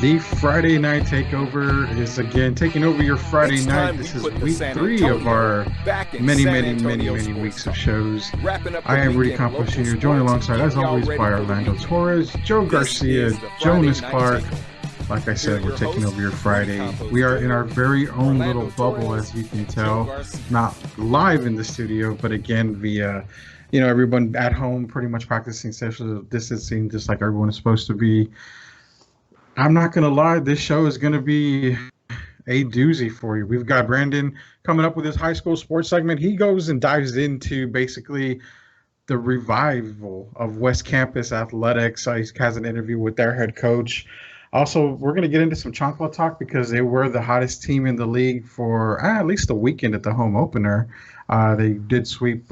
The Friday Night Takeover is again taking over your Friday It's night. time we This is put the week San three of Antonio our back in many, San many, many, Antonio many sports weeks of talk. shows. Wrapping up the I am Rudy weekend in Campos local Jr., joined sports and alongside, as getting y'all always, ready by for the Orlando weekend. Torres, Joe This Garcia, is the Friday Jonas Night Clark. Takeover. Like I Here are said, we're your taking hosts, over your Rudy Friday. Campos We are in Jr., our very own little Orlando bubble, Torres, as you can and Joe tell. Garcia. Not live in the studio, but again via, everyone at home pretty much practicing social distancing, just like everyone is supposed to be. I'm not gonna lie, this show is gonna be a doozy for you. We've got Brandon coming up with his high school sports segment. He goes and dives into basically the revival of West Campus athletics. He has an interview with their head coach. Also, we're going to get into some Chocolate talk because they were the hottest team in the league for at least a weekend at the home opener. They did sweep,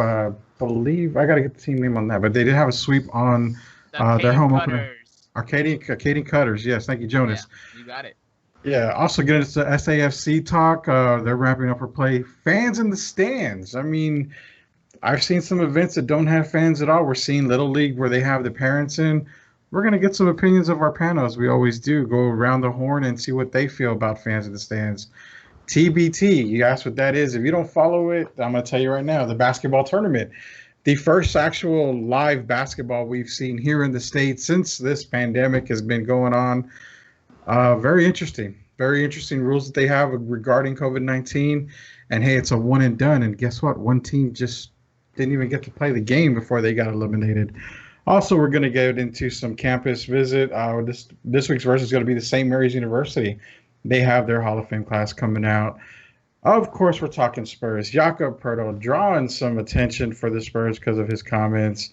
believe, I got to get the team name on that, but they did have a sweep on The their Cade home opener. Cutters. Arcadian Cutters. Yes, thank you, Yeah, Jonas. you got it. Yeah, also get into SAFC talk. They're wrapping up for play. Fans in the stands. I mean, I've seen some events that don't have fans at all. We're seeing Little League where they have the parents in. We're going to get some opinions of our panel, as we always do. Go around the horn and see what they feel about fans in the stands. TBT, you asked what that is. If you don't follow it, I'm going to tell you right now the basketball tournament. The first actual live basketball we've seen here in the States since this pandemic has been going on. Very interesting. Very interesting rules that they have regarding COVID-19. And hey, it's a one and done. And guess what? One team just didn't even get to play the game before they got eliminated. Also, we're going to get into some campus visit. This week's verse is going to be the St. Mary's University. They have their Hall of Fame class coming out. Of course, we're talking Spurs. Jakob Pertl drawing some attention for the Spurs because of his comments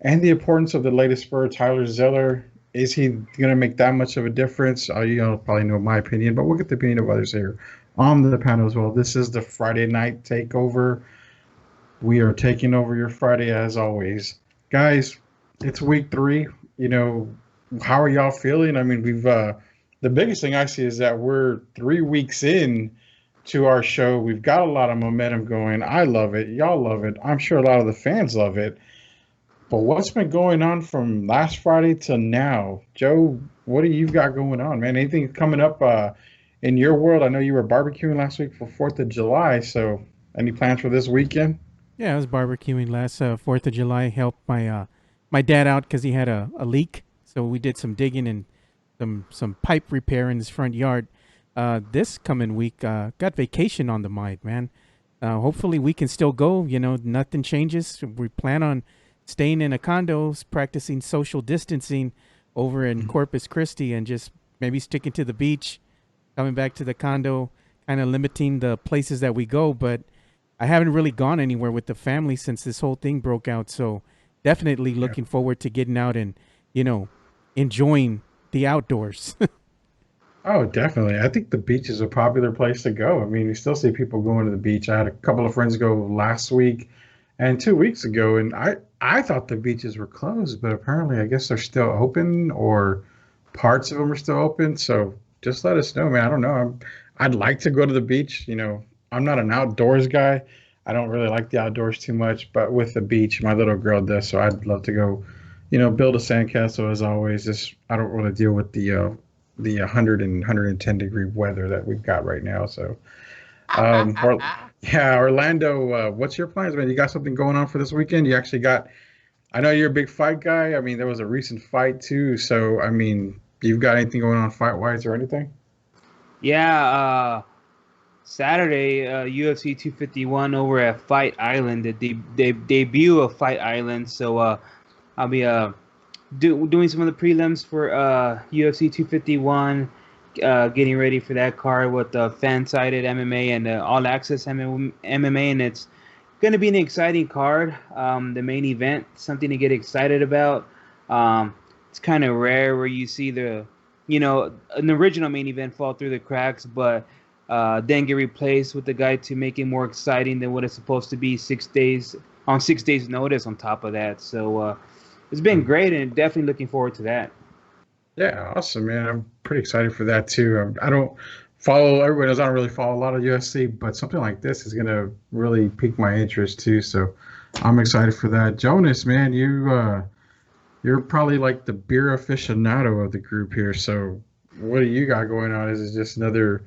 and the importance of the latest Spur, Tyler Zeller. Is he going to make that much of a difference? Probably know my opinion, but we'll get the opinion of others here on the panel as well. This is the Friday night takeover. We are taking over your Friday as always. Guys, it's week three. How are y'all feeling? I mean, the biggest thing I see is that we're 3 weeks in to our show. We've got a lot of momentum going. I love it. Y'all love it. I'm sure a lot of the fans love it. But what's been going on from last Friday to now? Joe, what do you got going on, man? Anything coming up in your world? I know you were barbecuing last week for 4th of July, so any plans for this weekend? Yeah, I was barbecuing last 4th of July. Helped my dad out because he had a leak. So we did some digging and some pipe repair in his front yard. This coming week, got vacation on the mind, man. Hopefully we can still go. Nothing changes. We plan on staying in a condo, practicing social distancing over in Corpus Christi, and just maybe sticking to the beach, coming back to the condo, kind of limiting the places that we go. But I haven't really gone anywhere with the family since this whole thing broke out. So definitely Yeah. looking forward to getting out and, enjoying the outdoors. Oh, definitely. I think the beach is a popular place to go. I mean, you still see people going to the beach. I had a couple of friends go last week and 2 weeks ago, and I thought the beaches were closed, but apparently I guess they're still open or parts of them are still open. So just let us know, man. I don't know. I'd like to go to the beach. I'm not an outdoors guy. I don't really like the outdoors too much, but with the beach, my little girl does, so I'd love to go, build a sandcastle as always. Just I don't really deal with the 100 and 110-degree weather that we've got right now. So, or, yeah, Orlando, what's your plans, man? You got something going on for this weekend? You actually got, I know you're a big fight guy. I mean, there was a recent fight too. So, I mean, you've got anything going on fight wise or anything? Yeah, Saturday, UFC 251 over at Fight Island. They debut of Fight Island. So I'll be doing some of the prelims for UFC 251, getting ready for that card with the fan-sided MMA and all access MMA, and it's going to be an exciting card. The main event, something to get excited about. It's kind of rare where you see an original main event fall through the cracks, but then get replaced with the guy to make it more exciting than what it's supposed to be 6 days on 6 days notice on top of that. So it's been great, and definitely looking forward to that. Yeah, awesome, man. I'm pretty excited for that too. I don't follow, everybody knows I don't really follow a lot of UFC, but something like this is going to really pique my interest too. So I'm excited for that. Jonas, man, you're probably like the beer aficionado of the group here. So what do you got going on? Is it just another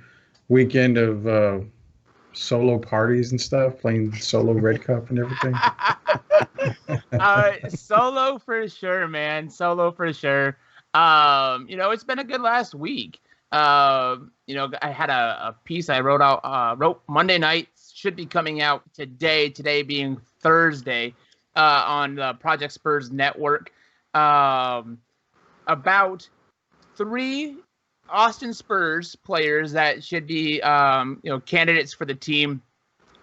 weekend of solo parties and stuff, playing solo Red Cup and everything? Solo for sure, man. Solo for sure. It's been a good last week. I had a piece I wrote Monday night, should be coming out today being Thursday, on the Project Spurs Network, about three Austin Spurs players that should be, candidates for the team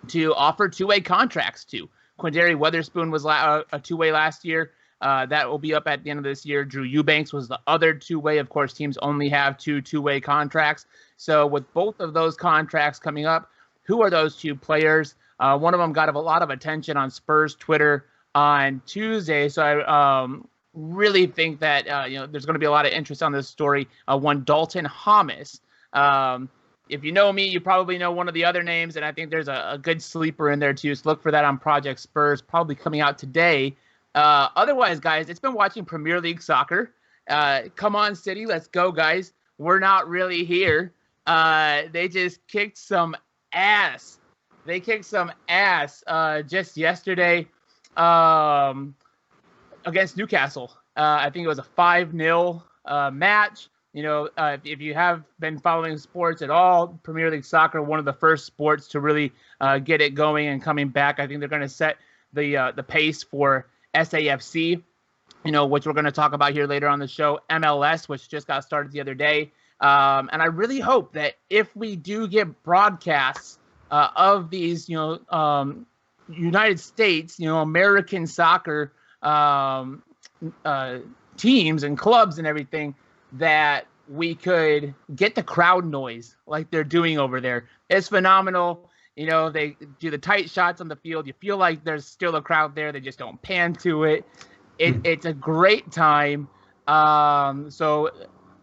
to offer two-way contracts to. Quindary Weatherspoon was a two-way last year. That will be up at the end of this year. Drew Eubanks was the other two-way. Of course, teams only have two-way contracts. So with both of those contracts coming up, who are those two players? One of them got a lot of attention on Spurs Twitter on Tuesday. So I really think that there's going to be a lot of interest on this story. One, Dalton Thomas. If you know me, you probably know one of the other names, and I think there's a good sleeper in there too. So look for that on Project Spurs, probably coming out today. Otherwise, guys, it's been watching Premier League soccer. Come on, City, let's go, guys. We're not really here. They just kicked some ass. They kicked some ass just yesterday against Newcastle. I think it was a 5-0 match. If you have been following sports at all, Premier League soccer, one of the first sports to really get it going and coming back. I think they're going to set the pace for SAFC, which we're going to talk about here later on the show. MLS, which just got started the other day. And I really hope that if we do get broadcasts of these, United States, American soccer teams and clubs and everything, that we could get the crowd noise like they're doing over there. It's phenomenal. They do the tight shots on the field. You feel like there's still a crowd there. They just don't pan to it. It's a great time. So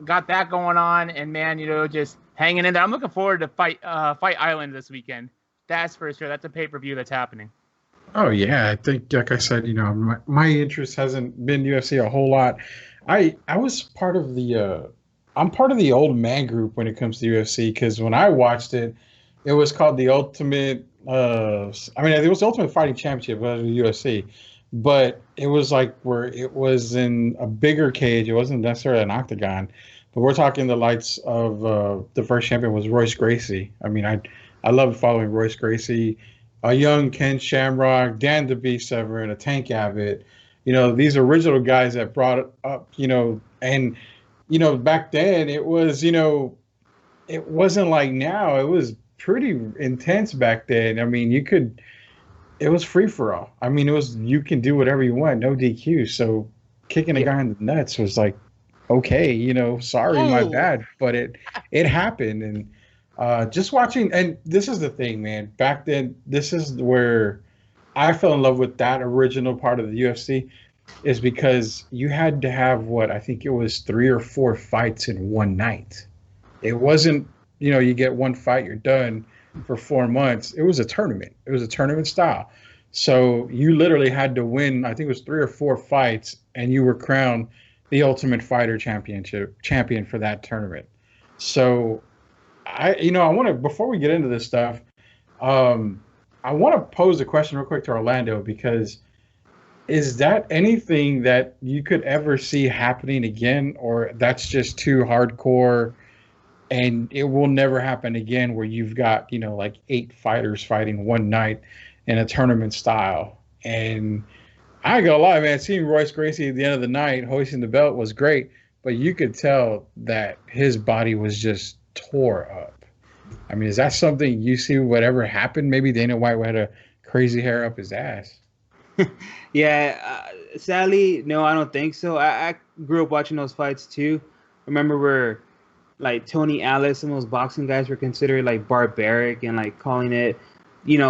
got that going on, and man, just hanging in there. I'm looking forward to Fight Island this weekend. That's for sure. That's a pay-per-view that's happening. Oh yeah, I think, like I said, my interest hasn't been UFC a whole lot. I was part of I'm part of the old man group when it comes to UFC, because when I watched it, it was called the Ultimate. It was the Ultimate Fighting Championship, but it was UFC, but it was like where it was in a bigger cage. It wasn't necessarily an octagon, but we're talking the lights of the first champion was Royce Gracie. I loved following Royce Gracie, a young Ken Shamrock, Dan the Beast Severn, a Tank Abbott. These original guys that brought it up, and, back then it was, it wasn't like now. It was pretty intense back then. It was free for all. You can do whatever you want, no DQ. So kicking a guy in the nuts was like, okay, sorry, my bad. But it happened. And just watching, and this is the thing, man, back then, this is where I fell in love with that original part of the UFC, is because you had to have I think it was 3 or 4 fights in one night. It wasn't, you get one fight, you're done for 4 months. It was a tournament. It was a tournament style. So you literally had to win, I think it was 3 or 4 fights, and you were crowned the Ultimate Fighter champion for that tournament. So I want to, before we get into this stuff, I want to pose a question real quick to Orlando, because is that anything that you could ever see happening again, or that's just too hardcore and it will never happen again, where you've got, like 8 fighters fighting one night in a tournament style? And I ain't gonna lie, man, seeing Royce Gracie at the end of the night hoisting the belt was great, but you could tell that his body was just tore up. Is that something you see whatever happened? Maybe Dana White had a crazy hair up his ass. Yeah, sadly, no, I don't think so. I grew up watching those fights too. Remember where, like, Tony Atlas, some of those boxing guys were considered like barbaric and like calling it,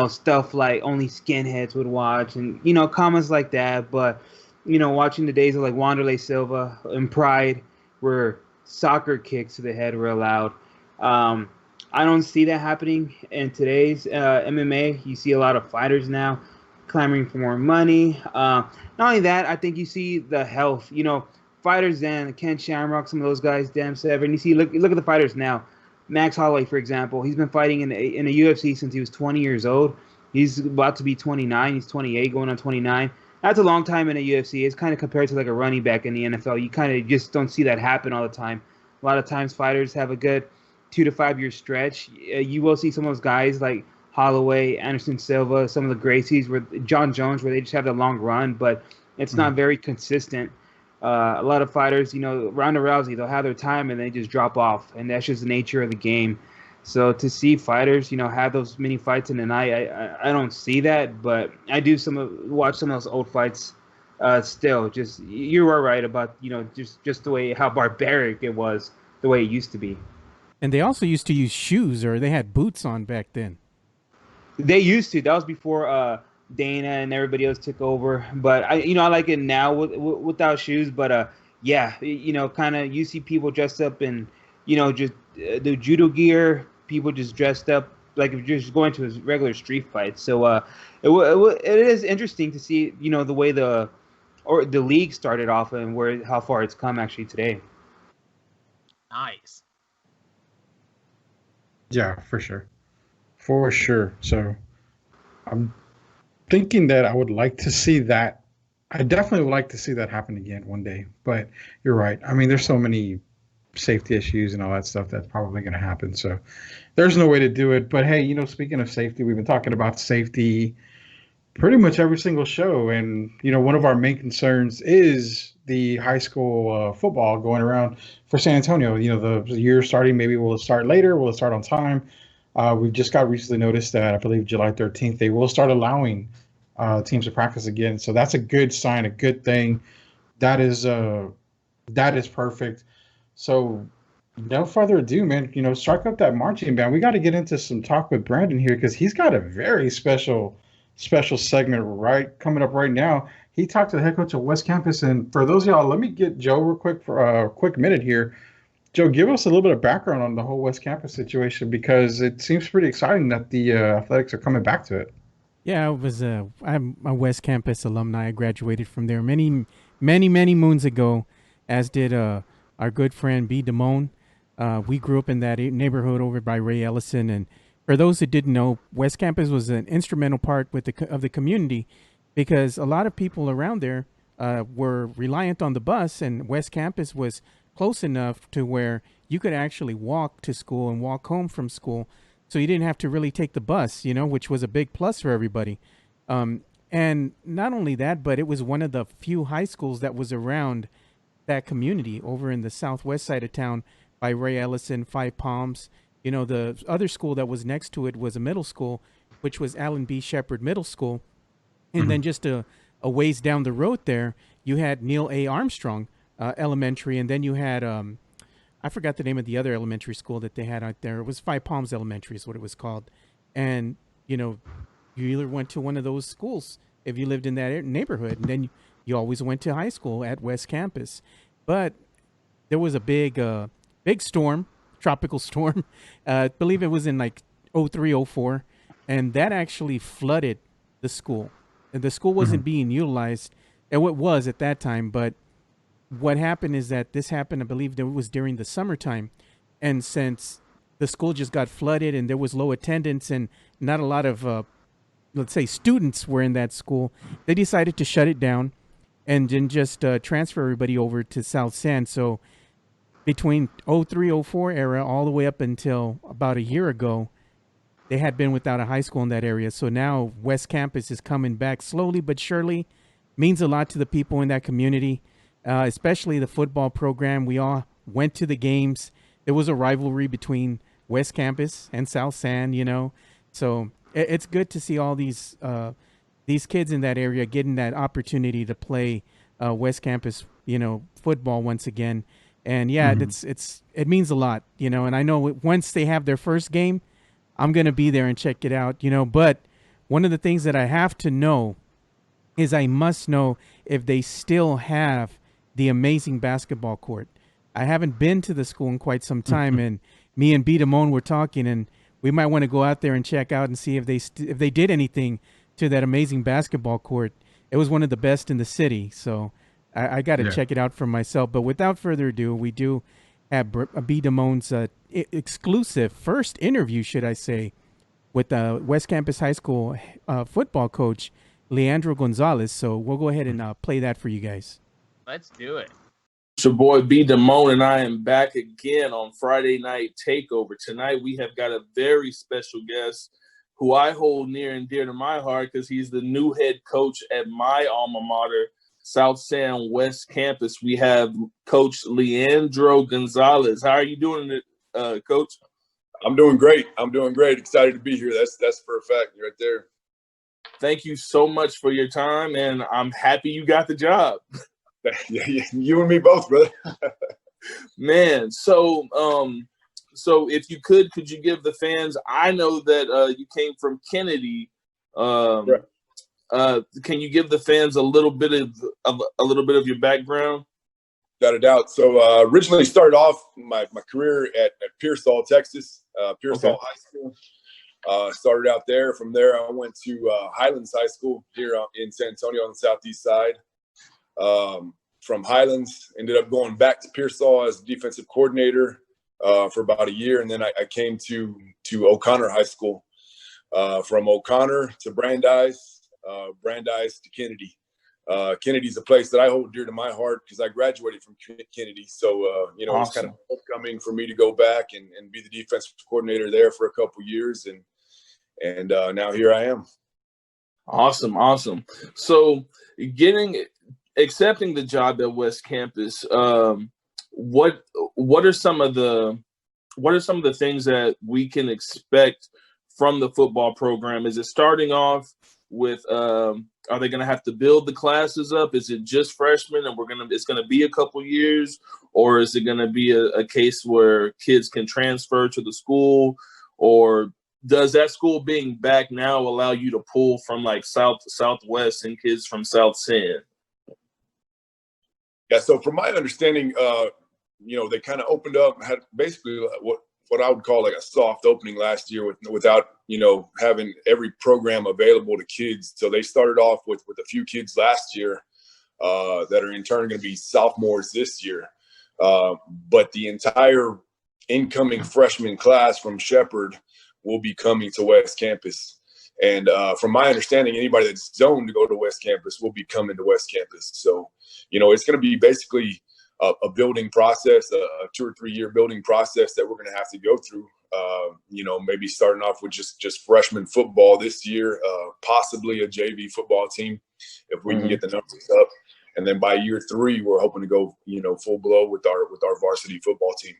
stuff like only skinheads would watch, and comments like that. But watching the days of like Wanderlei Silva and Pride, where soccer kicks to the head were allowed. I don't see that happening in today's MMA. You see a lot of fighters now clamoring for more money. Not only that, I think you see the health. fighters then, Ken Shamrock, some of those guys, Dan Severn. You see, look at the fighters now. Max Holloway, for example, he's been fighting in a UFC since he was 20 years old. He's about to be 29. He's 28, going on 29. That's a long time in a UFC. It's kind of compared to like a running back in the NFL. You kind of just don't see that happen all the time. A lot of times fighters have a good 2 to 5 year stretch. You will see some of those guys like Holloway, Anderson Silva, some of the Gracies, where John Jones, where they just have the long run, but it's not very consistent. A lot of fighters, Ronda Rousey, they'll have their time and they just drop off, and that's just the nature of the game. So to see fighters, have those many fights in a night, I don't see that, but I do watch some of those old fights. Still, just you are right about just the way how barbaric it was, the way it used to be. And they also used to use shoes, or they had boots on back then. They used to. That was before Dana and everybody else took over. But I like it now without shoes. But yeah, kind of you see people dressed up in, just the judo gear. People just dressed up like if you're just going to a regular street fight. So it is interesting to see the way the league started off and how far it's come actually today. Nice. Yeah, for sure. For sure. So I'm thinking that I would like to see that. I definitely would like to see that happen again one day. But you're right. I mean, there's so many safety issues and all that stuff that's probably going to happen. So there's no way to do it. But hey, speaking of safety, we've been talking about safety pretty much every single show. And, one of our main concerns is the high school football going around for San Antonio. The year starting, maybe will it start later? Will it start on time? We've just got recently noticed that I believe July 13th, they will start allowing teams to practice again. So that's a good sign, a good thing. That is perfect. So no further ado, man, strike up that marching band. We got to get into some talk with Brandon here because he's got a very special segment coming up right now. He talked to the head coach of West Campus. And for those of y'all, let me get Joe real quick for a quick minute here. Joe, give us a little bit of background on the whole West Campus situation because it seems pretty exciting that the athletics are coming back to it. Yeah, I'm a West Campus alumni. I graduated from there many, many, many moons ago, as did our good friend B. Damone. We grew up in that neighborhood over by Ray Ellison, and for those who didn't know, West Campus was an instrumental part of the community because a lot of people around there were reliant on the bus, and West Campus was close enough to where you could actually walk to school and walk home from school. So you didn't have to really take the bus, which was a big plus for everybody. And not only that, but it was one of the few high schools that was around that community over in the southwest side of town by Ray Ellison, Five Palms. The other school that was next to it was a middle school, which was Allen B. Shepherd Middle School. And then just a ways down the road there, you had Neil A. Armstrong Elementary, and then you had I forgot the name of the other elementary school that they had out there. It was Five Palms Elementary is what it was called. And you either went to one of those schools if you lived in that neighborhood, and then you always went to high school at West Campus. But there was a big storm, tropical storm. I believe it was in like 03, 04, and that actually flooded the school. And the school wasn't being utilized, and what was at that time, but what happened is that this happened, I believe, that it was during the summertime. And since the school just got flooded and there was low attendance and not a lot of, let's say, students were in that school, they decided to shut it down and then just transfer everybody over to South San. So between 03, 04 era all the way up until about a year ago, they had been without a high school in that area. So now West Campus is coming back slowly but surely. Means a lot to the people in that community. Especially the football program. We all went to the games. There was a rivalry between West Campus and South San, So it's good to see all these kids in that area getting that opportunity to play West Campus, football once again. And yeah, it means a lot, And I know once they have their first game, I'm gonna be there and check it out, But one of the things that I have to know is I must know if they still have the amazing basketball court. I haven't been to the school in quite some time, and me and B. Damone were talking, and we might want to go out there and check out and see if they did anything to that amazing basketball court. It was one of the best in the city, so I got to Yeah. check it out for myself. But without further ado, we do have B. Damone's exclusive first interview, should I say, with West Campus High School football coach Leandro Gonzalez. So we'll go ahead and play that for you guys. Let's do it. It's your boy B. Damone, and I am back again on Friday Night Takeover. Tonight we have got a very special guest who I hold near and dear to my heart because he's the new head coach at my alma mater, South San West Campus. We have Coach Leandro Gonzalez. How are you doing, Coach? I'm doing great. Excited to be here. That's for a fact right there. Thank you so much for your time, and I'm happy you got the job. You and me both, brother. Man, so if you could you give the fans? I know that you came from Kennedy. Right. Can you give the fans a little bit of your background? Without a doubt. So originally started off my career at Pearsall, Texas, Pearsall High School. Started out there. From there, I went to Highlands High School here in San Antonio on the southeast side. From Highlands, ended up going back to Pearsall as defensive coordinator for about a year, and then I came to O'Connor High School. From O'Connor to Brandeis, Brandeis to Kennedy. Kennedy's a place that I hold dear to my heart because I graduated from Kennedy. So, Awesome. It was kind of homecoming for me to go back and be the defensive coordinator there for a couple of years. And now here I am. Awesome. So accepting the job at West Campus, what are some of the things that we can expect from the football program? Is it starting off with are they going to have to build the classes up? Is it just freshmen and it's going to be a couple years, or is it going to be a case where kids can transfer to the school, or does that school being back now allow you to pull from like Southwest and kids from South San? Yeah. So from my understanding, they kind of opened up, had basically what I would call like a soft opening last year without, having every program available to kids. So they started off with a few kids last year that are in turn going to be sophomores this year. But the entire incoming freshman class from Shepherd will be coming to West Campus. And from my understanding, anybody that's zoned to go to West Campus will be coming to West Campus. So, it's going to be basically a building process, a 2 or 3 year building process that we're going to have to go through. Maybe starting off with just freshman football this year, possibly a JV football team if we can get the numbers up. And then by year 3, we're hoping to go, full blow with our varsity football team.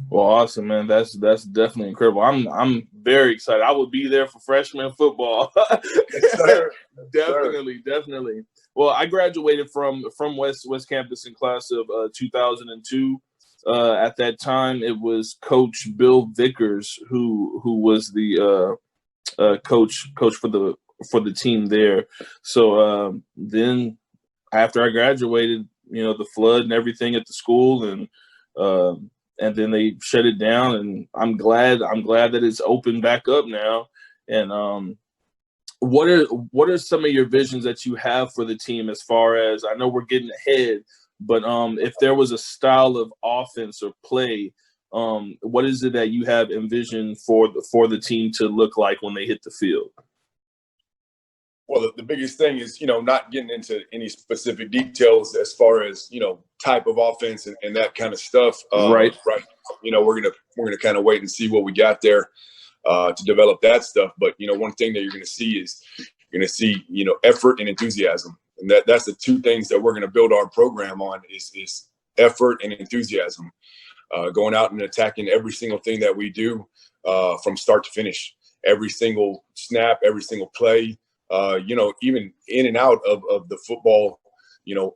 Well, awesome, man. That's definitely incredible. I'm very excited. I will be there for freshman football. Yes, sir. Definitely. Well, I graduated from West Campus in class of 2002. At that time, it was Coach Bill Vickers who was the coach for the team there. So then after I graduated, the flood and everything at the school, and then they shut it down, and I'm glad that it's opened back up now. And what are some of your visions that you have for the team as far as, I know we're getting ahead, but if there was a style of offense or play, what is it that you have envisioned for the team to look like when they hit the field? Well, the biggest thing is, not getting into any specific details as far as, type of offense and that kind of stuff. Right. We're gonna kind of wait and see what we got there to develop that stuff. But one thing that you're gonna see is effort and enthusiasm, and that's the 2 things that we're gonna build our program on is effort and enthusiasm. Going out and attacking every single thing that we do from start to finish, every single snap, every single play. Even in and out of the football,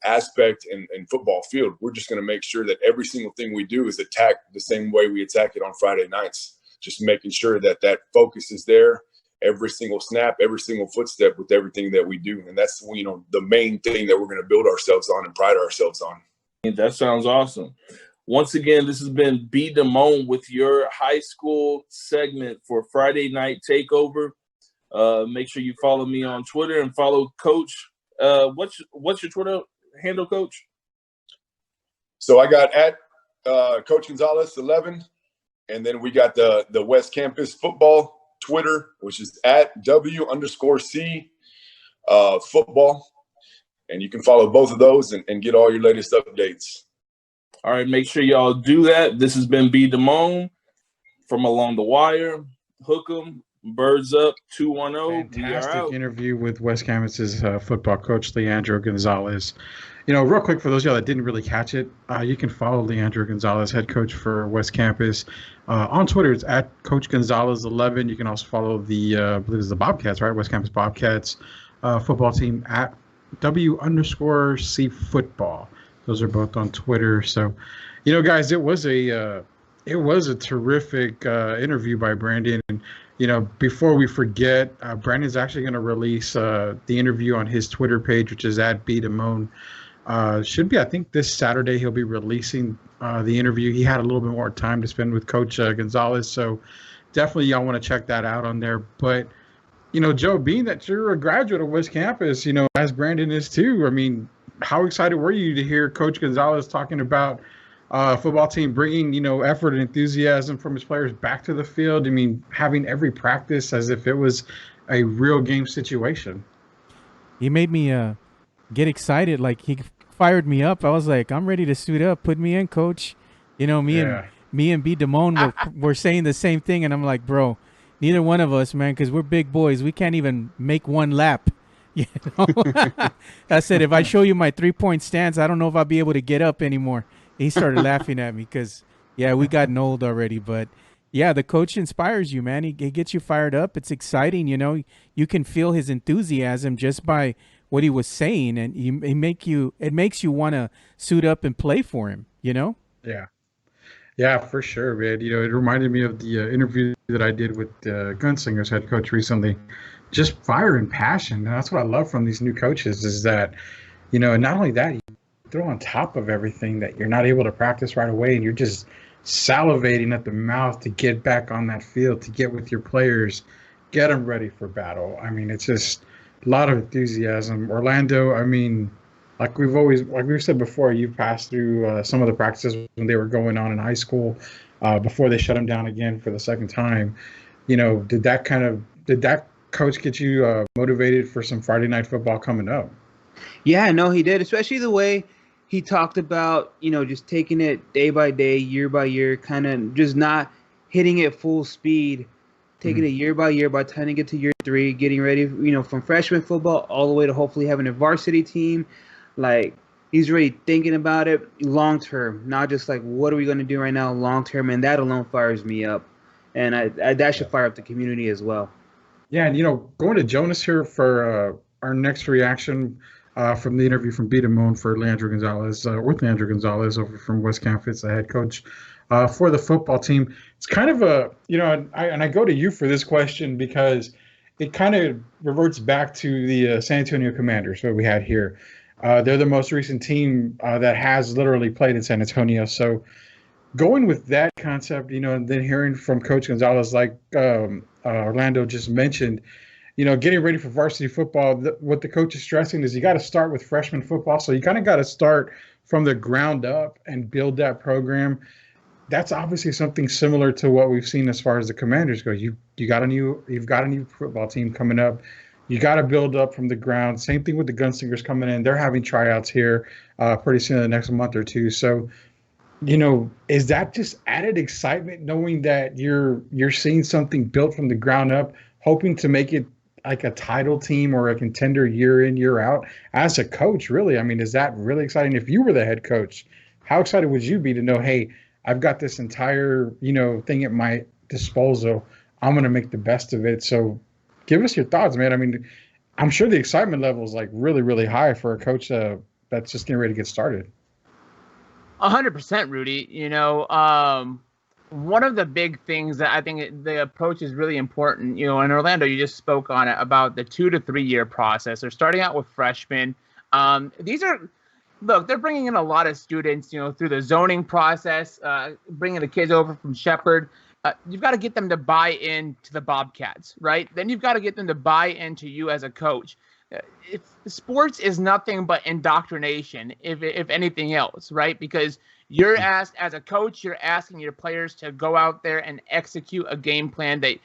aspect and football field, we're just going to make sure that every single thing we do is attacked the same way we attack it on Friday nights. Just making sure that focus is there, every single snap, every single footstep with everything that we do. And that's, the main thing that we're going to build ourselves on and pride ourselves on. That sounds awesome. Once again, this has been B. Damone with your high school segment for Friday Night Takeover. Make sure you follow me on Twitter and follow Coach. What's your Twitter handle, Coach? So I got at Coach Gonzalez 11, and then we got the West Campus football Twitter, which is at W_C football, and you can follow both of those and get all your latest updates. All right, make sure y'all do that. This has been B. Damone from Along the Wire. Hook 'em, birds up, 210. We are Fantastic out. interview with West Campus's football coach, Leandro Gonzalez. Real quick, for those of y'all that didn't really catch it, you can follow Leandro Gonzalez, head coach for West Campus. On Twitter, it's at Coach Gonzalez 11. You can also follow the, I believe it's the Bobcats, right? West Campus Bobcats football team at W_C football. Those are both on Twitter. So, guys, it was a terrific interview by Brandon. And, before we forget, Brandon's actually going to release the interview on his Twitter page, which is at B. Damone. Should be, I think, this Saturday he'll be releasing the interview. He had a little bit more time to spend with Coach Gonzalez, so definitely y'all want to check that out on there. But, Joe, being that you're a graduate of West Campus, as Brandon is too, I mean, how excited were you to hear Coach Gonzalez talking about football team bringing, effort and enthusiasm from his players back to the field? I mean, having every practice as if it was a real game situation. He made me get excited. Like, he fired me up. I was like, I'm ready to suit up. Put me in, coach. Me and B. Damone were saying the same thing, and I'm like, bro, neither one of us, man, because we're big boys. We can't even make one lap. I said, if I show you my 3-point stance, I don't know if I'll be able to get up anymore. He started laughing at me because, we gotten old already. But, the coach inspires you, man. He gets you fired up. It's exciting, You can feel his enthusiasm just by what he was saying, and it makes you want to suit up and play for him, Yeah, for sure, man. It reminded me of the interview that I did with Gunslingers head coach recently. Just fire and passion, and that's what I love from these new coaches is that, and not only that, you throw on top of everything that you're not able to practice right away, and you're just salivating at the mouth to get back on that field, to get with your players, get them ready for battle. I mean, it's just a lot of enthusiasm. Orlando, I mean, like we've said before, you've passed through some of the practices when they were going on in high school before they shut them down again for the second time. Did that coach get you motivated for some Friday night football coming up? Yeah, no, he did, especially the way he talked about, just taking it day by day, year by year, kind of just not hitting it full speed, taking it year by year. By the time you get to year 3, getting ready, from freshman football all the way to hopefully having a varsity team. Like, he's really thinking about it long term, not just like, what are we going to do right now long term? And that alone fires me up. And that should fire up the community as well. Yeah, and going to Jonas here for our next reaction from the interview from B. Damone for Leandro Gonzalez, with Leandro Gonzalez over from West Campus, the head coach for the football team. It's kind of I go to you for this question because it kind of reverts back to the San Antonio Commanders, what we had here. They're the most recent team that has literally played in San Antonio. So going with that concept, and then hearing from Coach Gonzalez, like Orlando just mentioned, getting ready for varsity football, what the coach is stressing is you got to start with freshman football. So you kind of got to start from the ground up and build that program. That's obviously something similar to what we've seen as far as the Commanders go. You've got a new football team coming up. You got to build up from the ground. Same thing with the Gunslingers coming in. They're having tryouts here pretty soon in the next month or two. So, is that just added excitement knowing that you're seeing something built from the ground up, hoping to make it like a title team or a contender year in, year out as a coach? Really, I mean, is that really exciting? If you were the head coach, how excited would you be to know, hey, I've got this entire, thing at my disposal. I'm going to make the best of it. So give us your thoughts, man. I mean, I'm sure the excitement level is like really, really high for a coach that's just getting ready to get started. 100%, Rudy. One of the big things that I think the approach is really important, in Orlando, you just spoke on it about the 2 to 3 year process. They're starting out with freshmen. They're bringing in a lot of students, through the zoning process, bringing the kids over from Shepherd. You've got to get them to buy into the Bobcats, right? Then you've got to get them to buy into you as a coach. if sports is nothing but indoctrination, if anything else, right? Because you're asked as a coach, you're asking your players to go out there and execute a game plan that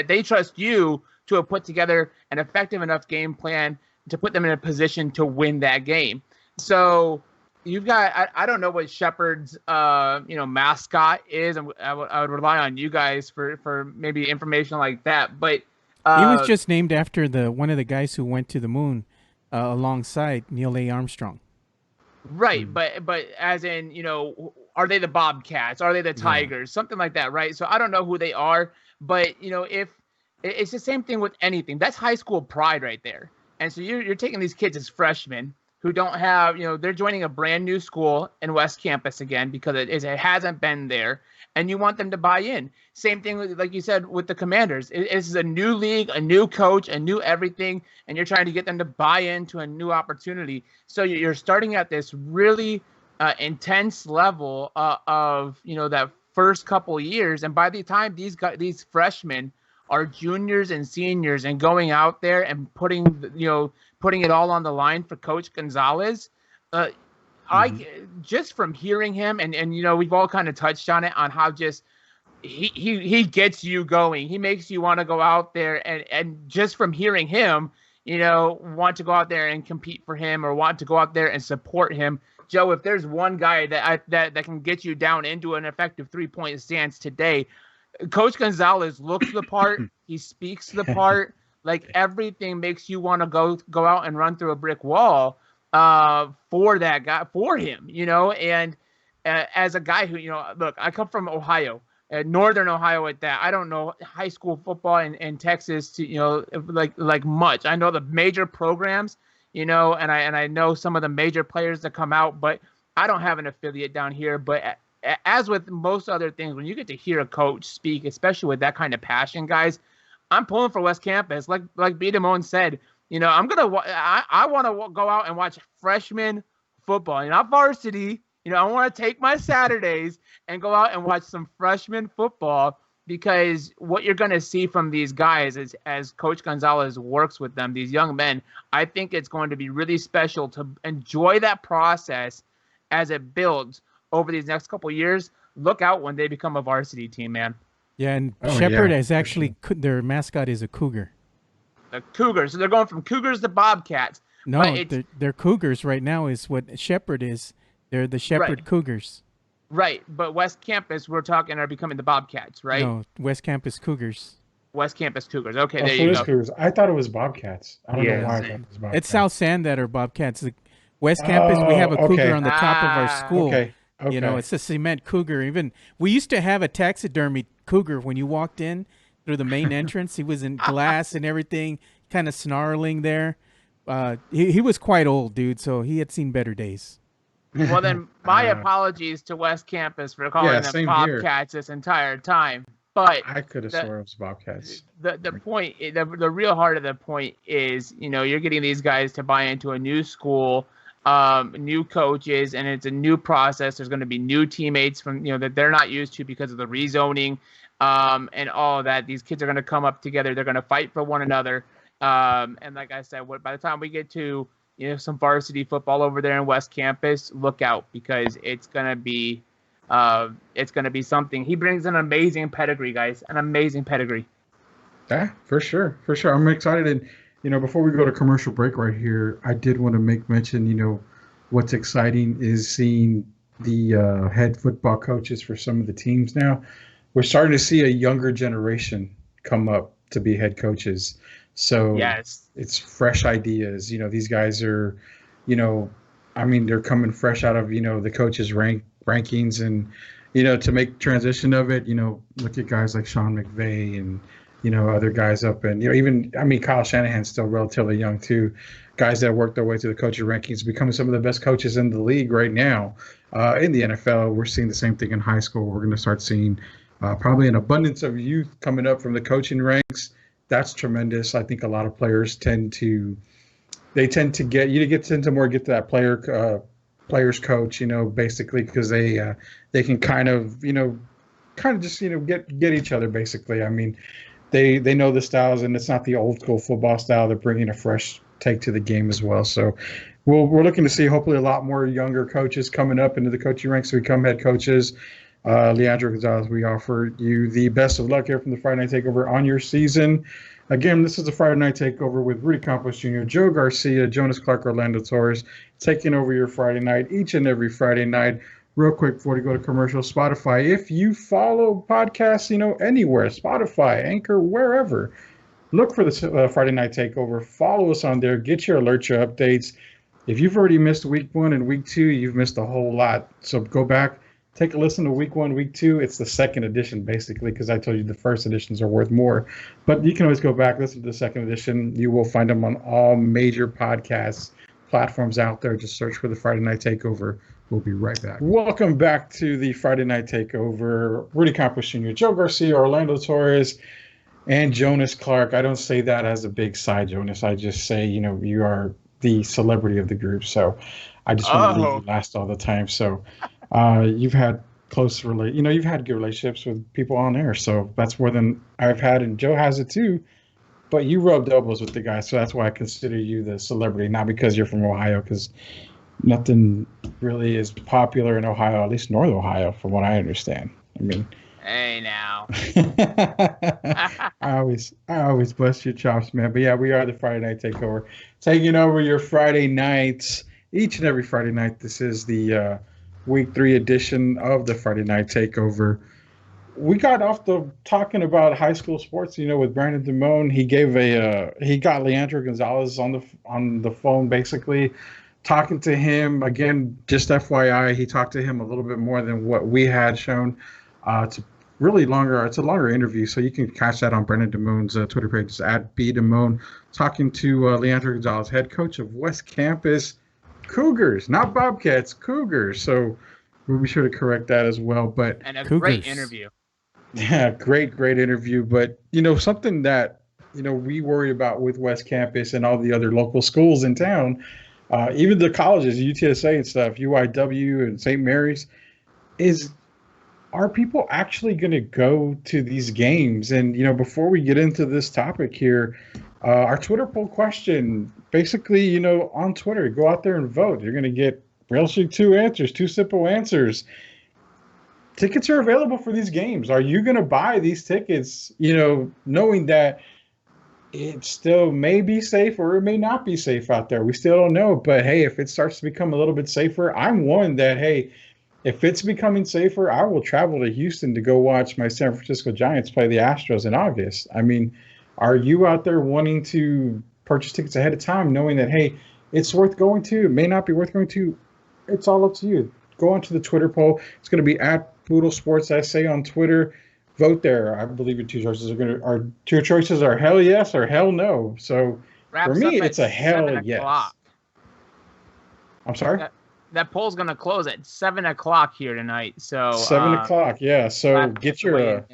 they trust you to have put together an effective enough game plan to put them in a position to win that game. So you've got, I don't know what Shepherd's mascot is. I would rely on you guys for maybe information like that. But He was just named after one of the guys who went to the moon alongside Neil A. Armstrong. Right, but as in, are they the Bobcats? Are they the Tigers? Something like that, right? So I don't know who they are, but if it's the same thing with anything, that's high school pride right there. And so you're taking these kids as freshmen who don't have, they're joining a brand new school in West Campus again because it hasn't been there, and you want them to buy in. Same thing, like you said, with the Commanders. This is a new league, a new coach, a new everything, and you're trying to get them to buy into a new opportunity. So you're starting at this really intense level of, that first couple years, and by the time these freshmen are juniors and seniors and going out there and putting it all on the line for Coach Gonzalez, I just from hearing him and we've all kind of touched on it, on how just he gets you going. He makes you want to go out there and just from hearing him, want to go out there and compete for him or want to go out there and support him. Joe, if there's one guy that can get you down into an effective 3-point stance today, Coach Gonzalez looks the part. He speaks the part. Like, everything makes you want to go out and run through a brick wall for that guy, for him, and as a guy who, look, I come from Ohio, Northern Ohio at that. I don't know high school football in Texas to, like much. I know the major programs, and I know some of the major players that come out, but I don't have an affiliate down here. But as with most other things, when you get to hear a coach speak, especially with that kind of passion, guys, I'm pulling for West Campus. Like B. Damone said, I want to go out and watch freshman football, not varsity. I want to take my Saturdays and go out and watch some freshman football, because what you're going to see from these guys is, as Coach Gonzalez works with them, these young men, I think it's going to be really special to enjoy that process as it builds over these next couple of years. Look out when they become a varsity team, man. Yeah, and Shepherd is actually, their mascot is a cougar. The Cougars. So they're going from Cougars to Bobcats. No, they're Cougars right now is what Shepherd is. They're the Shepherd Cougars. Right, but West Campus, we're talking, are becoming the Bobcats, right? No, West Campus Cougars. West Campus Cougars. Okay, there you go. Cougars. I thought it was Bobcats. I don't know why I thought it was Bobcats. It's South Sand that are Bobcats. West Campus, we have a cougar on the top of our school. Okay. It's a cement cougar. Even we used to have a taxidermy cougar when you walked in through the main entrance. He was in glass and everything, kind of snarling there. He was quite old, dude, so he had seen better days. Well, then my apologies to West Campus for calling them Bobcats this entire time. But I could have sworn it was Bobcats. The point, the real heart of the point is, you're getting these guys to buy into a new school, new coaches, and it's a new process. There's going to be new teammates from that they're not used to because of the rezoning, and all of that. These kids are going to come up together. They're going to fight for one another. And like I said, by the time we get to some varsity football over there in West Campus, look out, because it's gonna be something. He brings an amazing pedigree, guys, an amazing pedigree. Yeah, for sure. I'm excited. And before we go to commercial break right here, I did want to make mention. What's exciting is seeing the head football coaches for some of the teams now. We're starting to see a younger generation come up to be head coaches. So yes, it's fresh ideas. These guys are, they're coming fresh out of, the coaches' rankings, and, to make transition of it, look at guys like Sean McVay and, other guys up, and, even, Kyle Shanahan's still relatively young too. Guys that worked their way through the coaches' rankings, becoming some of the best coaches in the league right now. In the NFL, we're seeing the same thing in high school. We're going to start seeing probably an abundance of youth coming up from the coaching ranks. That's tremendous. I think a lot of players tend to get to that player's coach, basically, because they can kind of just get each other, basically. they know the styles, and it's not the old school football style. They're bringing a fresh take to the game as well. So we're looking to see hopefully a lot more younger coaches coming up into the coaching ranks to become head coaches. Leandro Gonzalez, we offer you the best of luck here from the Friday Night Takeover on your season. Again, this is the Friday Night Takeover with Rudy Campos Jr., Joe Garcia, Jonas Clark, Orlando Torres, taking over your Friday night each and every Friday night. Real quick before we go to commercial, Spotify. If you follow podcasts, anywhere, Spotify, Anchor, wherever, look for the Friday Night Takeover. Follow us on there. Get your alerts, your updates. If you've already missed week 1 and week 2, you've missed a whole lot. So go back, take a listen to week 1, week 2. It's the second edition, basically, because I told you the first editions are worth more. But you can always go back, listen to the second edition. You will find them on all major podcast platforms out there. Just search for the Friday Night Takeover. We'll be right back. Welcome back to the Friday Night Takeover. Rudy Campos Jr., Joe Garcia, Orlando Torres, and Jonas Clark. I don't say that as a big side, Jonas. I just say, you are the celebrity of the group. So I just want to leave you last all the time. So you've had you've had good relationships with people on there. So that's more than I've had, and Joe has it too. But you rubbed elbows with the guy, so that's why I consider you the celebrity, not because you're from Ohio, because nothing really is popular in Ohio, at least North Ohio, from what I understand. I mean, hey now. I always bust your chops, man. But yeah, we are the Friday Night Takeover, taking over your Friday nights each and every Friday night. This is the week 3 edition of the Friday Night Takeover. We got off talking about high school sports, with Brandon Damone. He got Leandro Gonzalez on the phone, basically talking to him again. Just FYI, he talked to him a little bit more than what we had shown. It's really longer. It's a longer interview, so you can catch that on Brandon Damone's Twitter page. It's @BDamone, talking to Leandro Gonzalez, head coach of West Campus Cougars, not Bobcats, Cougars. So we'll be sure to correct that as well. But and a Cougars. Great interview. Yeah, great interview. But something that we worry about with West Campus and all the other local schools in town, even the colleges, UTSA and stuff, UIW and St. Mary's, is, are people actually going to go to these games? And before we get into this topic here, our Twitter poll question, basically, on Twitter, go out there and vote. You're going to get realistically 2 answers, 2 simple answers. Tickets are available for these games. Are you going to buy these tickets, knowing that it still may be safe or it may not be safe out there? We still don't know. But, hey, if it starts to become a little bit safer, I'm one that, hey, if it's becoming safer, I will travel to Houston to go watch my San Francisco Giants play the Astros in August. I mean, are you out there wanting to purchase tickets ahead of time, knowing that, hey, it's worth going to, it may not be worth going to? It's all up to you. Go onto the Twitter poll. It's going to be @PoodleSportsSA on Twitter. Vote there. I believe your 2 choices are hell yes or hell no. So for me, it's a hell yes. I'm sorry? That poll's going to close at 7 o'clock here tonight. So 7 o'clock, yeah. So get your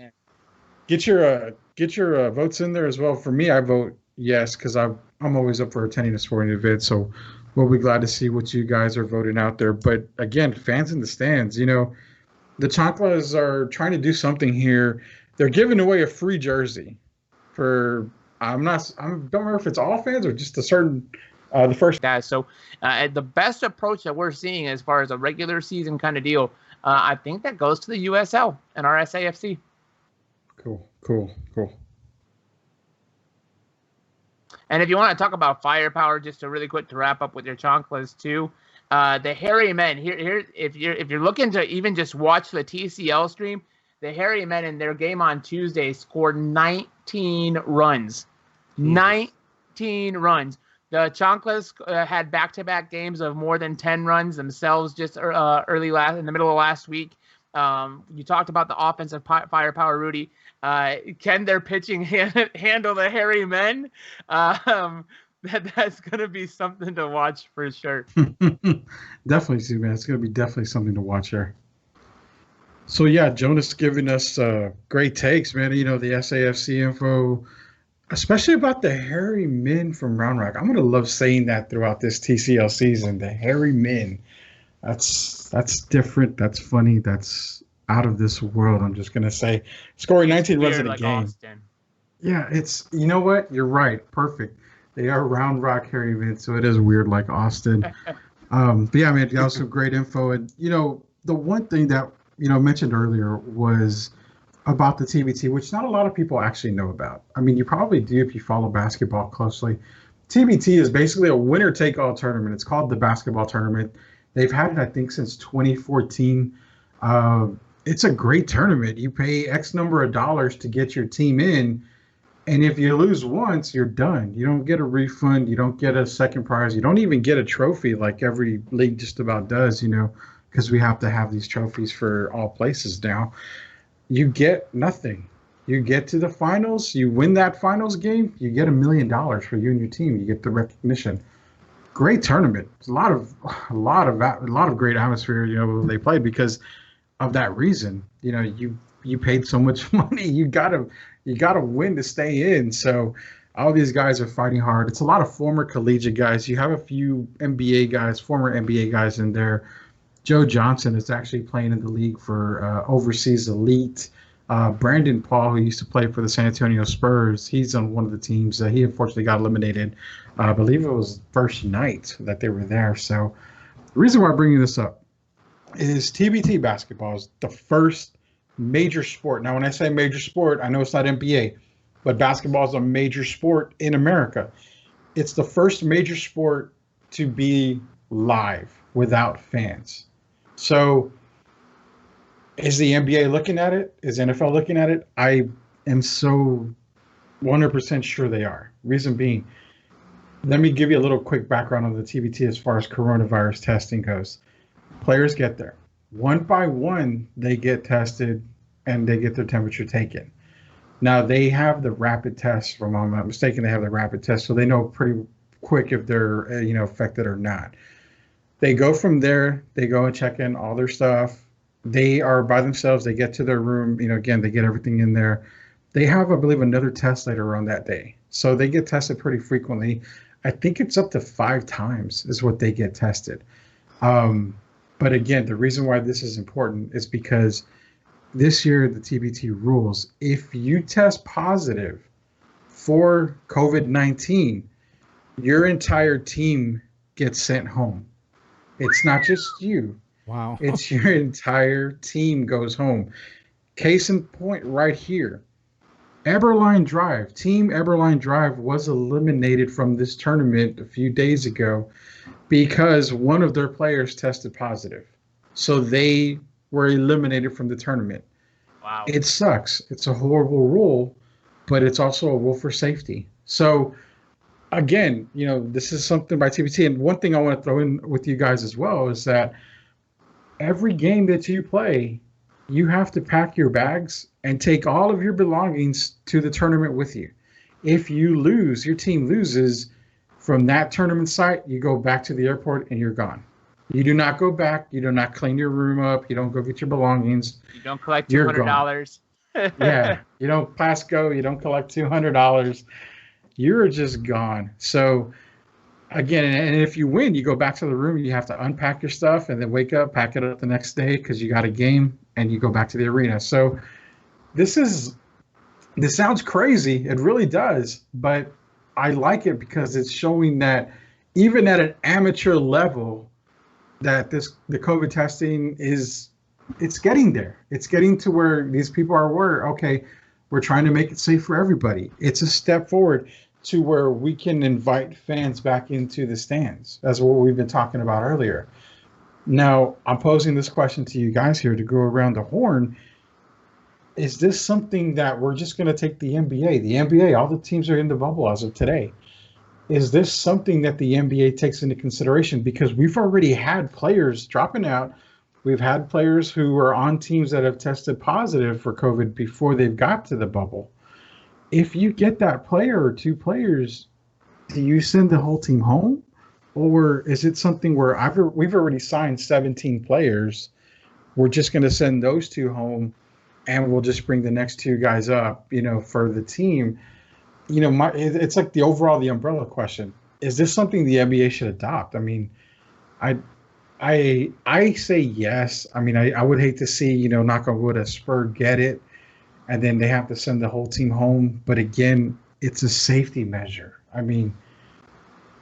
votes in there as well. For me, I vote yes, because I'm always up for attending a sporting event. So we'll be glad to see what you guys are voting out there. But again, fans in the stands, the Chanclas are trying to do something here. They're giving away a free jersey for, I don't remember if it's all fans or just a certain, the first. Guys, so the best approach that we're seeing as far as a regular season kind of deal, I think that goes to the USL and our SAFC. Cool. And if you want to talk about firepower, just to really quick to wrap up with your Chanclas too, the Hairy Men here. If you're looking to even just watch the TCL stream, the Hairy Men in their game on Tuesday scored 19 runs. 19 runs. The Chanclas had back-to-back games of more than 10 runs themselves just in the middle of last week. You talked about the offensive firepower, Rudy. Can their pitching handle the Hairy Men? That's going to be something to watch for sure. Definitely, man. It's going to be definitely something to watch there. So, yeah, Jonas giving us great takes, man. The SAFC info, especially about the Hairy Men from Round Rock. I'm going to love saying that throughout this TCL season, the Hairy Men. That's different. That's funny. That's out of this world. I'm just going to say, scoring 19 runs in a game. Austin. Yeah, it's you know what? You're right. Perfect. They are Round Rock Harry events, so it is weird like Austin. But yeah, I mean, that was some great info. And the one thing that mentioned earlier was about the TBT, which not a lot of people actually know about. I mean, you probably do if you follow basketball closely. TBT is basically a winner take all tournament. It's called the basketball tournament. They've had it, I think, since 2014. Uh, it's a great tournament. You pay X number of dollars to get your team in, and if you lose once, you're done. You don't get a refund. You don't get a second prize. You don't even get a trophy like every league just about does, because we have to have these trophies for all places now. You get nothing. You get to the finals, you win that finals game, you get $1 million for you and your team. You get the recognition. Great tournament. A lot of great atmosphere, they played because of that reason. You paid so much money. You gotta win to stay in. So all these guys are fighting hard. It's a lot of former collegiate guys. You have a few NBA guys, former NBA guys in there. Joe Johnson is actually playing in the league for overseas elite. Brandon Paul, who used to play for the San Antonio Spurs, he's on one of the teams. He unfortunately got eliminated. I believe it was first night that they were there. So the reason why I'm bringing this up is TBT basketball is the first major sport. Now, when I say major sport, I know it's not NBA, but basketball is a major sport in America. It's the first major sport to be live without fans. So is the NBA looking at it? Is NFL looking at it? I am so 100% sure they are. Reason being, let me give you a little quick background on the TBT as far as coronavirus testing goes. Players get there. One by one, they get tested and they get their temperature taken. Now, they have the rapid test, if I'm not mistaken, they have the rapid test, so they know pretty quick if they're, affected or not. They go from there, they go and check in all their stuff. They are by themselves. They get to their room. Again, they get everything in there. They have, I believe, another test later on that day. So they get tested pretty frequently. I think it's up to 5 times is what they get tested. Um, but again, the reason why this is important is because this year, the TBT rules, if you test positive for COVID-19, your entire team gets sent home. It's not just you. Wow. It's your entire team goes home. Case in point right here. Team Eberline Drive was eliminated from this tournament a few days ago because one of their players tested positive. So they were eliminated from the tournament. Wow. It sucks. It's a horrible rule, but it's also a rule for safety. So again, this is something by TBT. And one thing I want to throw in with you guys as well is that every game that you play, you have to pack your bags and take all of your belongings to the tournament with you. If you lose, your team loses from that tournament site, you go back to the airport and you're gone. You do not go back. You do not clean your room up. You don't go get your belongings. You don't collect You're $200. Yeah, you don't pass go. You don't collect $200. You're just gone. So again, and if you win, you go back to the room. You have to unpack your stuff and then wake up, pack it up the next day because you got a game, and you go back to the arena. So this sounds crazy. It really does, but I like it because it's showing that even at an amateur level, that the COVID testing it's getting there. It's getting to where these people are aware, okay, we're trying to make it safe for everybody. It's a step forward to where we can invite fans back into the stands. That's what we've been talking about earlier. Now, I'm posing this question to you guys here to go around the horn. Is this something that we're just going to take the NBA? The NBA, all the teams are in the bubble as of today. Is this something that the NBA takes into consideration? Because we've already had players dropping out. We've had players who are on teams that have tested positive for COVID before they've got to the bubble. If you get that player or two players, do you send the whole team home? Or is it something where we've already signed 17 players? We're just going to send those two home and we'll just bring the next two guys up, for the team. It's like the umbrella question. Is this something the NBA should adopt? I mean, I say yes. I mean, I would hate to see, knock on wood, a Spur get it. and then they have to send the whole team home. But again, it's a safety measure. I mean,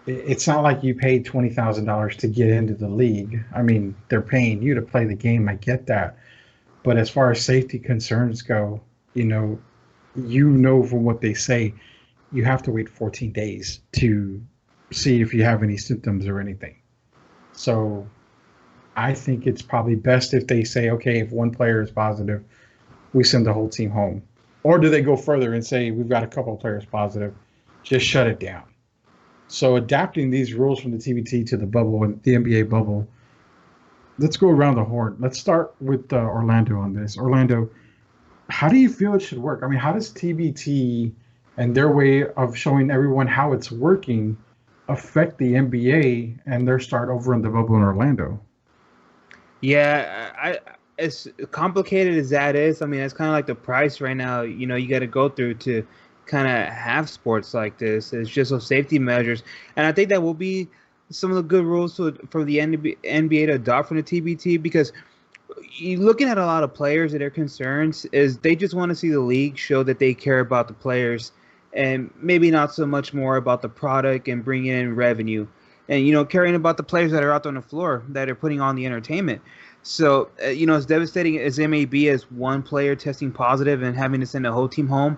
it's not like you paid $20,000 to get into the league. I mean, they're paying you to play the game. I get that. But as far as safety concerns go, you know, from what they say, you have to wait 14 days to see if you have any symptoms or anything. So I think it's probably best if they say, okay, if one player is positive, we send the whole team home. Or do they go further and say, we've got a couple of players positive, just shut it down? So adapting these rules from the TBT to the bubble and the NBA bubble, let's go around the horn. Let's start with Orlando on this. Orlando, how do you feel it should work? I mean, how does TBT and their way of showing everyone how it's working affect the NBA and their start over in the bubble in Orlando? Yeah, I as complicated as that is, I mean, it's kind of like the price right now. You know, you got to go through to kind of have sports like this. It's just those safety measures, and I think that will be some of the good rules for the NBA to adopt from the TBT, because you looking at a lot of players and their concerns is they just want to see the league show that they care about the players, and maybe not so much more about the product and bringing in revenue, and caring about the players that are out there on the floor that are putting on the entertainment. So as devastating as it may be as one player testing positive and having to send a whole team home,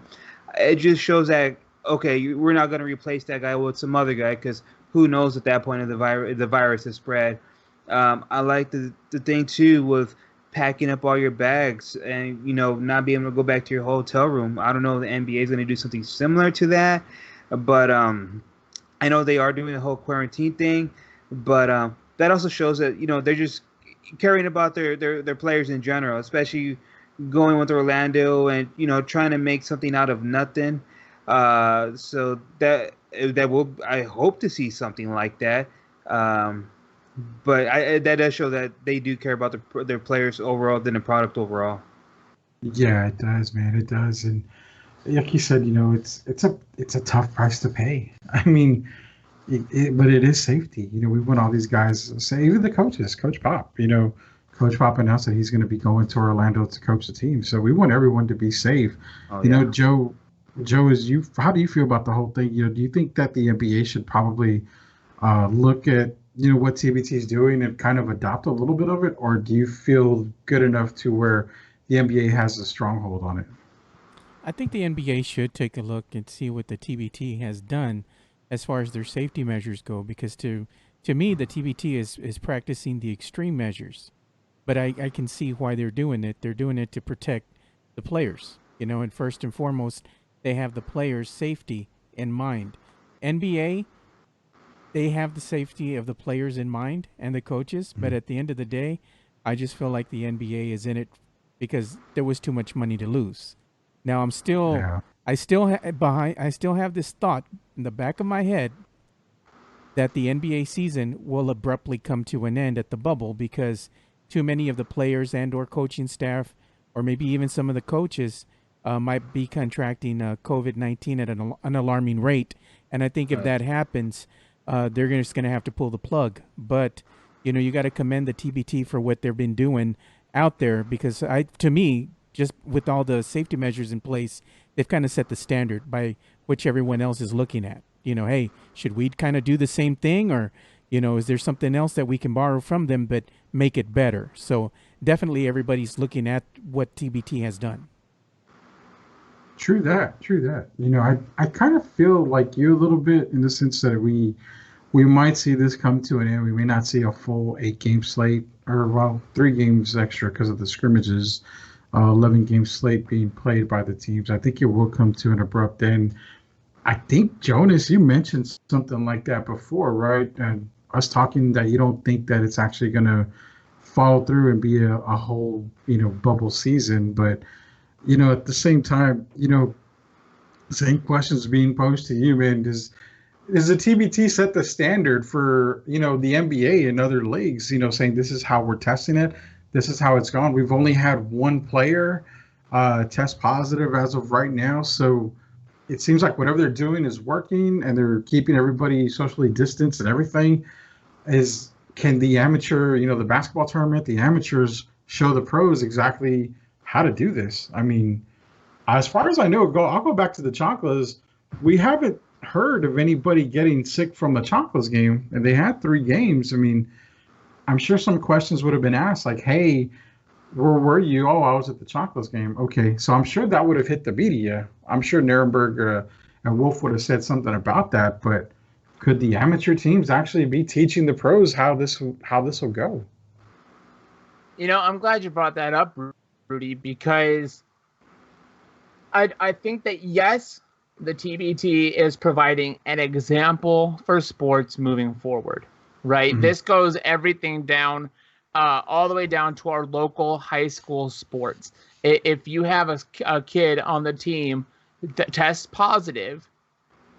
it just shows that okay, we're not going to replace that guy with some other guy, because who knows at that point if the virus is spread. I like the thing too with packing up all your bags and not being able to go back to your hotel room. I don't know if the NBA is going to do something similar to that, but I know they are doing the whole quarantine thing. But that also shows that they're just caring about their players in general, especially going with Orlando and trying to make something out of nothing. So that will, I hope to see something like that. But that does show that they do care about their players overall than the product overall. Yeah, it does, man. It does, and like you said, it's a tough price to pay. I mean, but it is safety. We want all these guys. Say even the coaches, Coach Pop. Coach Pop announced that he's going to be going to Orlando to coach the team. So we want everyone to be safe. Oh, yeah. Joe, how do you feel about the whole thing? Do you think that the NBA should probably look at what TBT is doing and kind of adopt a little bit of it, or do you feel good enough to where the NBA has a stronghold on it? I think the NBA should take a look and see what the TBT has done as far as their safety measures go, because to me the TBT is practicing the extreme measures, but I can see why they're doing it. They're doing it to protect the players, and first and foremost they have the players' safety in mind. NBA, they have the safety of the players in mind and the coaches, but at the end of the day, I just feel like the NBA is in it because there was too much money to lose. Now Yeah. I still have this thought in the back of my head that the NBA season will abruptly come to an end at the bubble, because too many of the players and or coaching staff, or maybe even some of the coaches, might be contracting COVID-19 at an alarming rate. And I think if that happens, they're just going to have to pull the plug. But you got to commend the TBT for what they've been doing out there, because to me, just with all the safety measures in place, they've kind of set the standard by which everyone else is looking at. Hey, should we kind of do the same thing, or is there something else that we can borrow from them but make it better? So definitely everybody's looking at what TBT has done. True that. True that. I kind of feel like you a little bit in the sense that we might see this come to an end. We may not see a full 8-game slate, or 3 games extra because of the scrimmages. 11-game slate being played by the teams. I think it will come to an abrupt end. I think, Jonas, you mentioned something like that before, right? And us talking that you don't think that it's actually going to follow through and be a whole, bubble season. But, at the same time, same questions being posed to you, man. Does the TBT set the standard for, the NBA and other leagues, saying this is how we're testing it? This is how it's gone. We've only had one player test positive as of right now. So it seems like whatever they're doing is working, and they're keeping everybody socially distanced and everything. Can the amateur, the basketball tournament, the amateurs show the pros exactly how to do this? I mean, As far as I know, I'll go back to the Chanclas. We haven't heard of anybody getting sick from the Chanclas game, and they had 3 games. I mean, I'm sure some questions would have been asked, like, "Hey, where were you?" "Oh, I was at the Chanclas game." Okay, so I'm sure that would have hit the media. I'm sure Nuremberg and Wolf would have said something about that. But could the amateur teams actually be teaching the pros how this will go? I'm glad you brought that up, Rudy, because I think that, yes, the TBT is providing an example for sports moving forward, right? Mhm. This goes everything down, all the way down to our local high school sports. If you have a kid on the team that tests positive,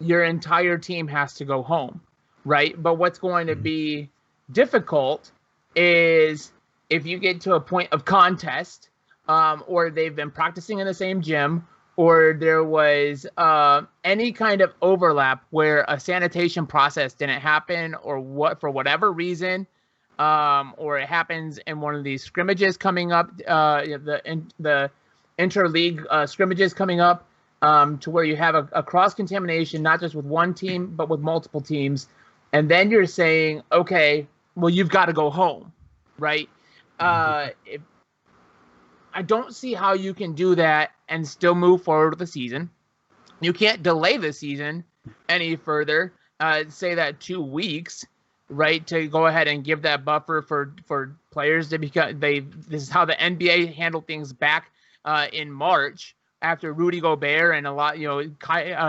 your entire team has to go home, right? But what's going to be difficult is if you get to a point of contest, or they've been practicing in the same gym, or there was any kind of overlap where a sanitation process didn't happen, or what for whatever reason, or it happens in one of these scrimmages coming up, the interleague scrimmages coming up, to where you have a cross contamination, not just with one team, but with multiple teams. And then you're saying, okay, well, you've got to go home, right? I don't see how you can do that and still move forward with the season. You can't delay the season any further, say that 2 weeks, right, to go ahead and give that buffer for players to become this is how the NBA handled things back in March, after Rudy Gobert and a lot,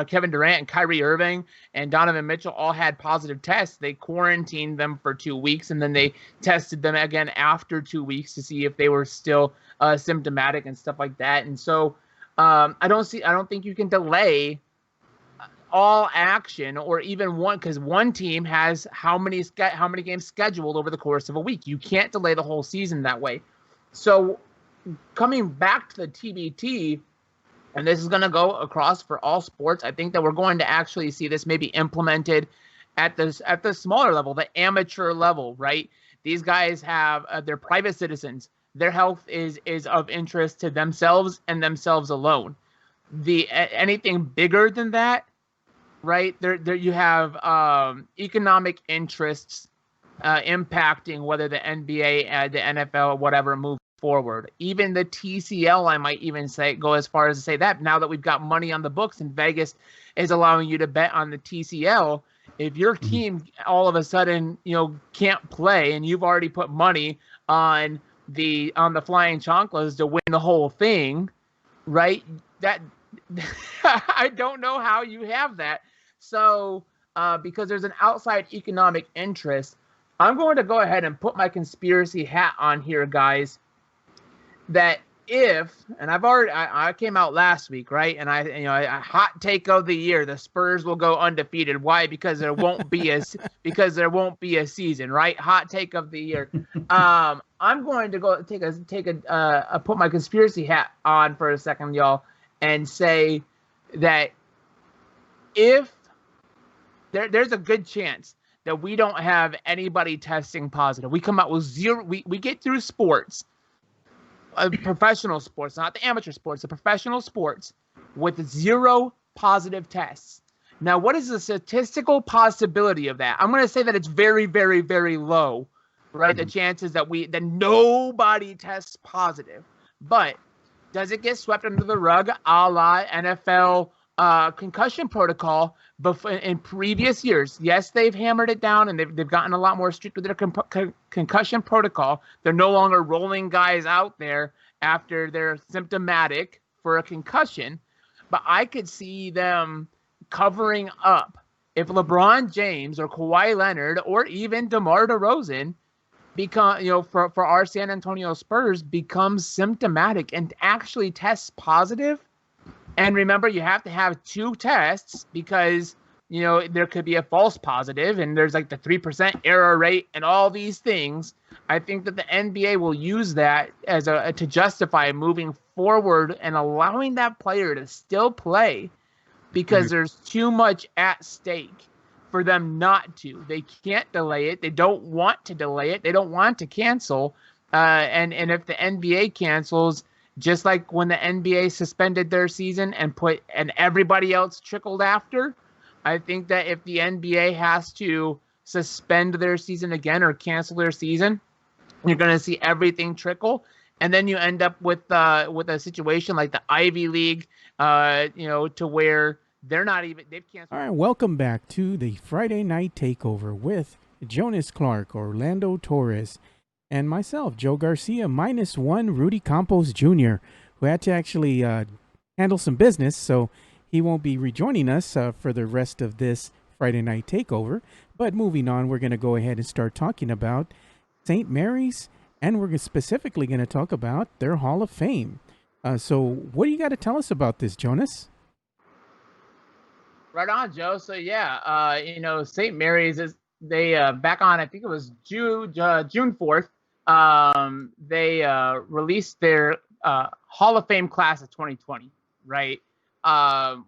Kevin Durant and Kyrie Irving and Donovan Mitchell all had positive tests. They quarantined them for 2 weeks, and then they tested them again after 2 weeks to see if they were still symptomatic and stuff like that. And so I don't think you can delay all action, or even one, because one team has how many games scheduled over the course of a week. You can't delay the whole season that way. So coming back to the TBT, and this is going to go across for all sports, I think that we're going to actually see this maybe implemented at the smaller level, the amateur level, right? These guys have they're private citizens. Their health is of interest to themselves and themselves alone. Anything bigger than that, right? There you have economic interests impacting whether the NBA, the NFL, whatever, move forward. Even the TCL, I might even go as far as to say that now that we've got money on the books and Vegas is allowing you to bet on the TCL, if your team all of a sudden can't play and you've already put money on the Flying Chanclas to win the whole thing, right? That I don't know how you have that. So because there's an outside economic interest, I'm going to go ahead and put my conspiracy hat on here, guys, that and I came out last week, right? And a hot take of the year, the Spurs will go undefeated. Why? Because there won't be a season, right? Hot take of the year. I'm going to go put my conspiracy hat on for a second, y'all, and say that if there's a good chance that we don't have anybody testing positive, we come out with zero. We get through sports. Professional sports, not the amateur sports, the professional sports, with 0 positive tests. Now, what is the statistical possibility of that? I'm going to say that it's very, very, very low, right? The chances that nobody tests positive. But does it get swept under the rug, a la NFL concussion protocol in previous years? Yes, they've hammered it down and they've gotten a lot more strict with their concussion protocol. They're no longer rolling guys out there after they're symptomatic for a concussion. But I could see them covering up if LeBron James or Kawhi Leonard or even DeMar DeRozan for our San Antonio Spurs becomes symptomatic and actually tests positive. And remember, you have to have 2 tests because, there could be a false positive and there's like the 3% error rate and all these things. I think that the NBA will use that as to justify moving forward and allowing that player to still play because there's too much at stake for them not to. They can't delay it. They don't want to delay it. They don't want to cancel. And if the NBA cancels, just like when the NBA suspended their season and everybody else trickled after. I think that if the NBA has to suspend their season again or cancel their season, you're going to see everything trickle, and then you end up with a situation like the Ivy League, to where they've canceled. All right, welcome back to the Friday Night Takeover with Jonas Clark, Orlando Torres, and myself, Joe Garcia, -1 Rudy Campos Jr., who had to actually handle some business, so he won't be rejoining us for the rest of this Friday Night Takeover. But moving on, we're going to go ahead and start talking about St. Mary's, and we're specifically going to talk about their Hall of Fame. So what do you got to tell us about this, Jonas? Right on, Joe. So yeah, St. Mary's they back on, I think it was June 4th. They released their Hall of Fame class of 2020. Right.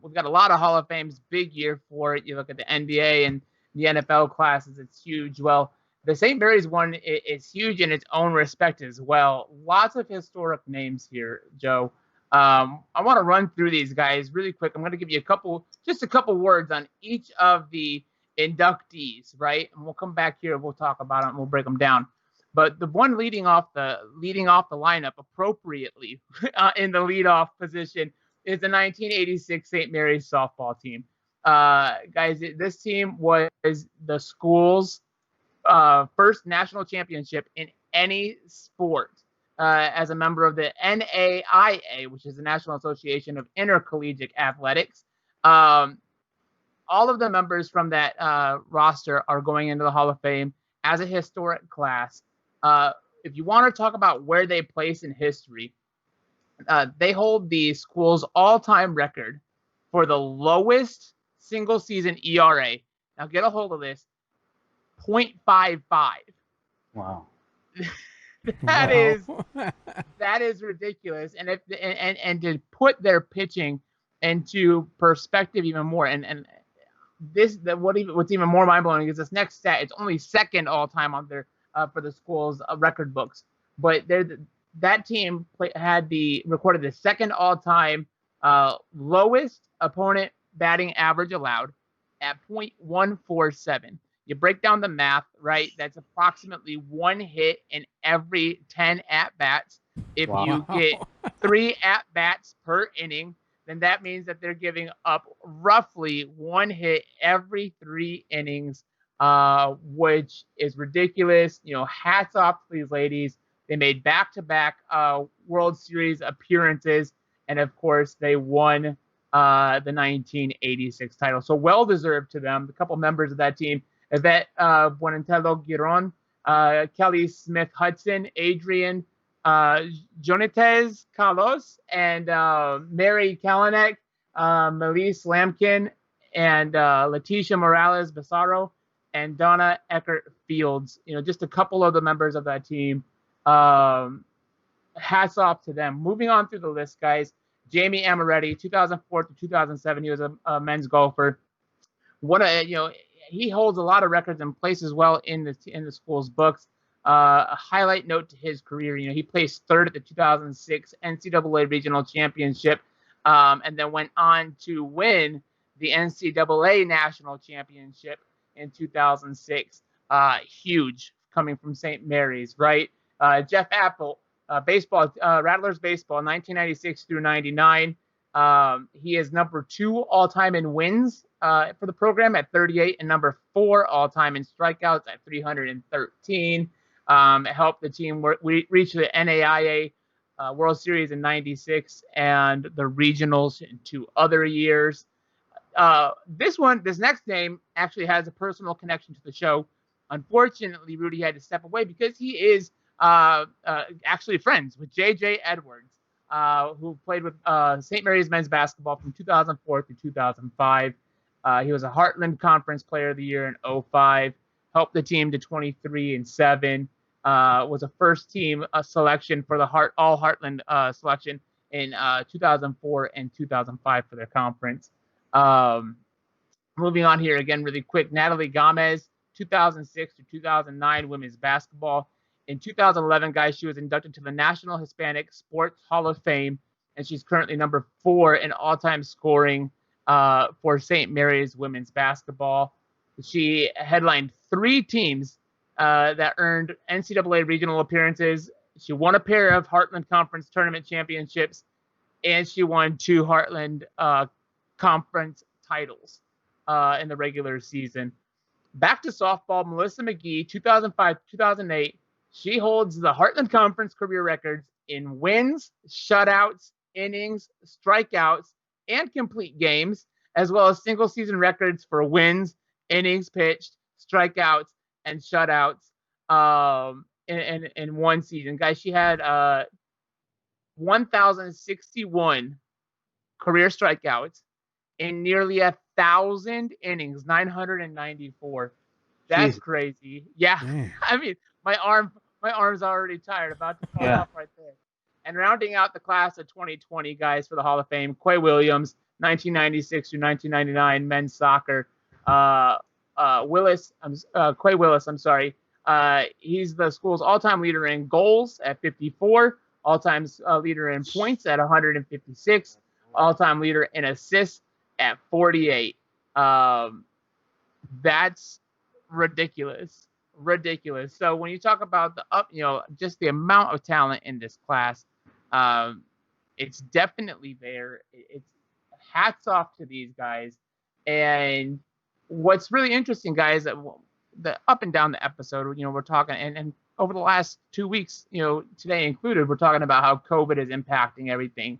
We've got a lot of Hall of Fames. Big year for it. You look at the NBA and the NFL classes; it's huge. Well, the St. Mary's one is huge in its own respect as well. Lots of historic names here, Joe. I want to run through these guys really quick. I'm going to give you a couple words on each of the inductees, right? And we'll come back here. We'll talk about it and we'll break them down. But the one leading off the lineup appropriately in the leadoff position is the 1986 St. Mary's softball team. Guys, this team was the school's first national championship in any sport. As a member of the NAIA, which is the National Association of Intercollegiate Athletics. All of the members from that roster are going into the Hall of Fame as a historic class. If you want to talk about where they place in history, they hold the school's all-time record for the lowest single-season ERA. Now get a hold of this, 0.55. Wow. That is ridiculous. And and to put their pitching into perspective even more, and what's even more mind blowing is this next stat. It's only second all time on their for the school's record books, but that team recorded the second all time lowest opponent batting average allowed at 0.147. You break down the math, right? That's approximately one hit in every 10 at-bats. If you get 3 at-bats per inning, then that means that they're giving up roughly one hit every 3 innings, which is ridiculous. Hats off to these ladies. They made back-to-back World Series appearances, and of course, they won the 1986 title. So well-deserved to them. A couple members of that team, Yvette Buentello Giron, Kelly Smith Hudson, Adrian Jonatez Carlos, and Mary Kalinek, Melise Lampkin, and Leticia Morales Basaro, and Donna Eckert Fields. Just a couple of the members of that team. Hats off to them. Moving on through the list, guys. Jamie Amaretti, 2004 to 2007, he was a men's golfer. He holds a lot of records and places well in the school's books. A highlight note to his career, he placed third at the 2006 NCAA Regional Championship, and then went on to win the NCAA National Championship in 2006. Huge coming from St. Mary's, right? Jeff Apple, baseball, Rattlers baseball, 1996 through 99. He is number 2 all-time in wins for the program at 38, and number 4 all-time in strikeouts at 313. Helped the team reach the NAIA World Series in 96 and the regionals in 2 other years. This next name actually has a personal connection to the show. Unfortunately, Rudy had to step away because he is actually friends with J.J. Edwards, who played with St. Mary's men's basketball from 2004 through 2005. He was a Heartland Conference Player of the Year in 2005, helped the team to 23-7, was a first-team selection for the All Heartland selection in 2004 and 2005 for their conference. Moving on here again really quick, Natalie Gomez, 2006 to 2009 women's basketball In 2011, guys, she was inducted to the National Hispanic Sports Hall of Fame, and she's currently number 4 in all-time scoring for St. Mary's women's basketball. She headlined 3 teams that earned NCAA regional appearances. She won a pair of Heartland Conference tournament championships, and she won 2 Heartland Conference titles in the regular season. Back to softball, Melissa McGee, 2005-2008. She holds the Heartland Conference career records in wins, shutouts, innings, strikeouts, and complete games, as well as single season records for wins, innings pitched, strikeouts, and shutouts in one season. Guys, she had 1,061 career strikeouts in nearly 1,000 innings, 994. That's Jeez. crazy. Yeah, Man. I mean, my arm's already tired, about to fall Yeah. off right there. And rounding out the class of 2020 guys for the Hall of Fame, Quay Williams, 1996 through 1999 men's soccer. Quay Willis, I'm sorry. He's the school's all-time leader in goals at 54, all-time leader in points at 156, all-time leader in assists at 48. That's ridiculous. So when you talk about just the amount of talent in this class, it's definitely there. It's hats off to these guys. And what's really interesting, guys, the up and down the episode, we're talking, and over the last 2 weeks, today included, we're talking about how COVID is impacting everything.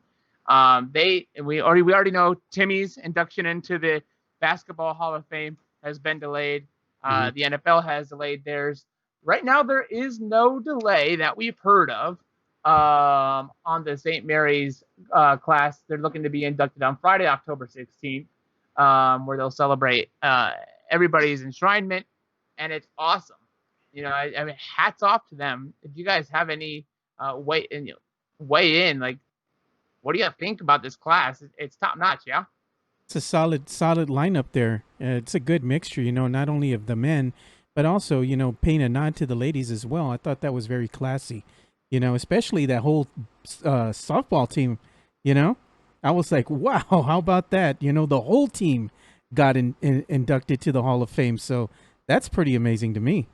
We already know Timmy's induction into the Basketball Hall of Fame has been delayed. The NFL has delayed theirs. Right now, there is no delay that we've heard of on the St. Mary's class. They're looking to be inducted on Friday, October 16th, where they'll celebrate everybody's enshrinement, and it's awesome. I mean, hats off to them. If you guys have any weigh in, like, what do you think about this class? It's top notch, yeah. It's a solid lineup there. It's a good mixture, not only of the men, but also, paying a nod to the ladies as well. I thought that was very classy, especially that whole softball team, I was like, wow, how about that? The whole team got inducted to the Hall of Fame. So that's pretty amazing to me.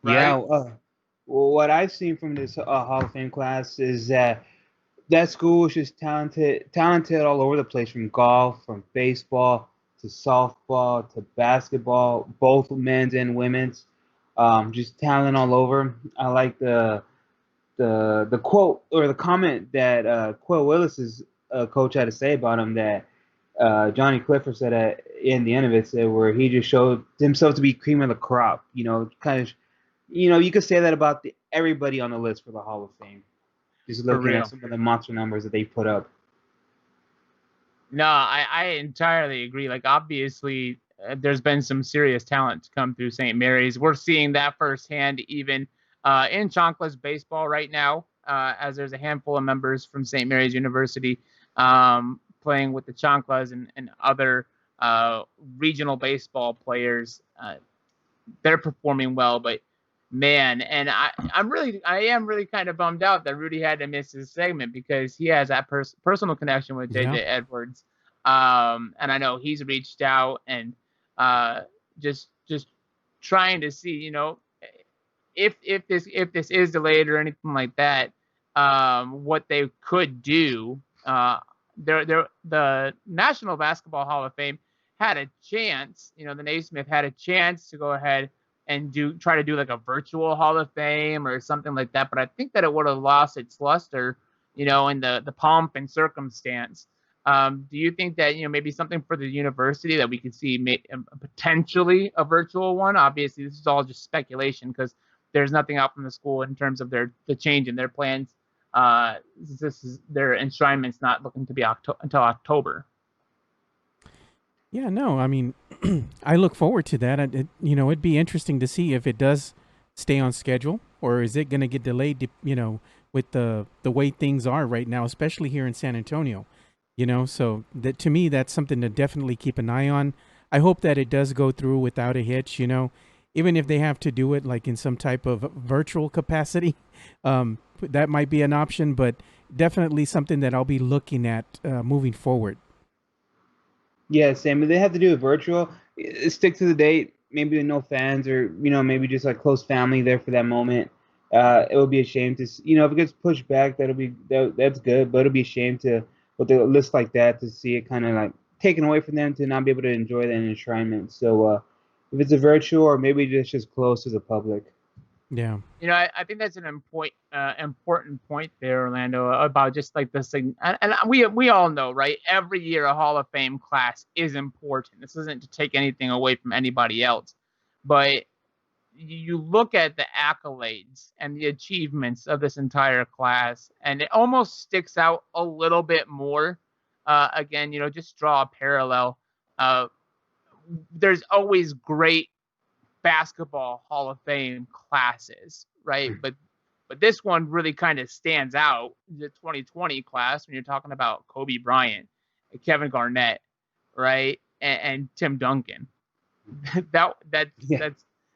Right. Yeah. Well, what I've seen from this Hall of Fame class is that school is just talented all over the place, from golf, from baseball to softball to basketball, both men's and women's. Just talent all over. I like the quote or the comment that Quay Willis's coach had to say about him, that Johnny Clifford said in the end of it, said where he just showed himself to be cream of the crop. Kind of, you could say that about everybody on the list for the Hall of Fame. Just looking at some of the monster numbers that they put up. No, I entirely agree. Like, obviously, there's been some serious talent to come through St. Mary's. We're seeing that firsthand even in Chonkla's baseball right now, as there's a handful of members from St. Mary's University playing with the Chonklas and other regional baseball players. They're performing well, but man, and I am really kind of bummed out that Rudy had to miss his segment, because he has that personal connection with JJ Edwards, and I know he's reached out and just trying to see, if this is delayed or anything like that, what they could do. The National Basketball Hall of Fame had a chance, the Naismith had a chance to go ahead and try to do like a virtual Hall of Fame or something like that. But I think that it would have lost its luster, in the pomp and circumstance. Do you think that, maybe something for the university that we could see potentially a virtual one? Obviously, this is all just speculation because there's nothing out from the school in terms of the change in their plans. Their enshrinement's not looking to be until October. Yeah, no, I mean, I look forward to that. It'd be interesting to see if it does stay on schedule, or is it going to get delayed, with the way things are right now, especially here in San Antonio, so that, to me, that's something to definitely keep an eye on. I hope that it does go through without a hitch. even if they have to do it like in some type of virtual capacity, that might be an option. But definitely something that I'll be looking at moving forward. Yeah, Sam. If they have to do it virtual, stick to the date. Maybe with no fans, or maybe just like close family there for that moment. It would be a shame to, if it gets pushed back, that's good. But it'll be a shame to, with a list like that, to see it kind of like taken away from them to not be able to enjoy that enshrinement. So if it's a virtual, or maybe just close to the public. Yeah. I think that's an important point there, Orlando, about just like the and we all know, right? Every year a Hall of Fame class is important. This isn't to take anything away from anybody else, but you look at the accolades and the achievements of this entire class, and it almost sticks out a little bit more. Again, just draw a parallel. There's always great basketball Hall of Fame classes, right? But this one really kind of stands out, the 2020 class, when you're talking about Kobe Bryant, Kevin Garnett, right, and Tim Duncan. That's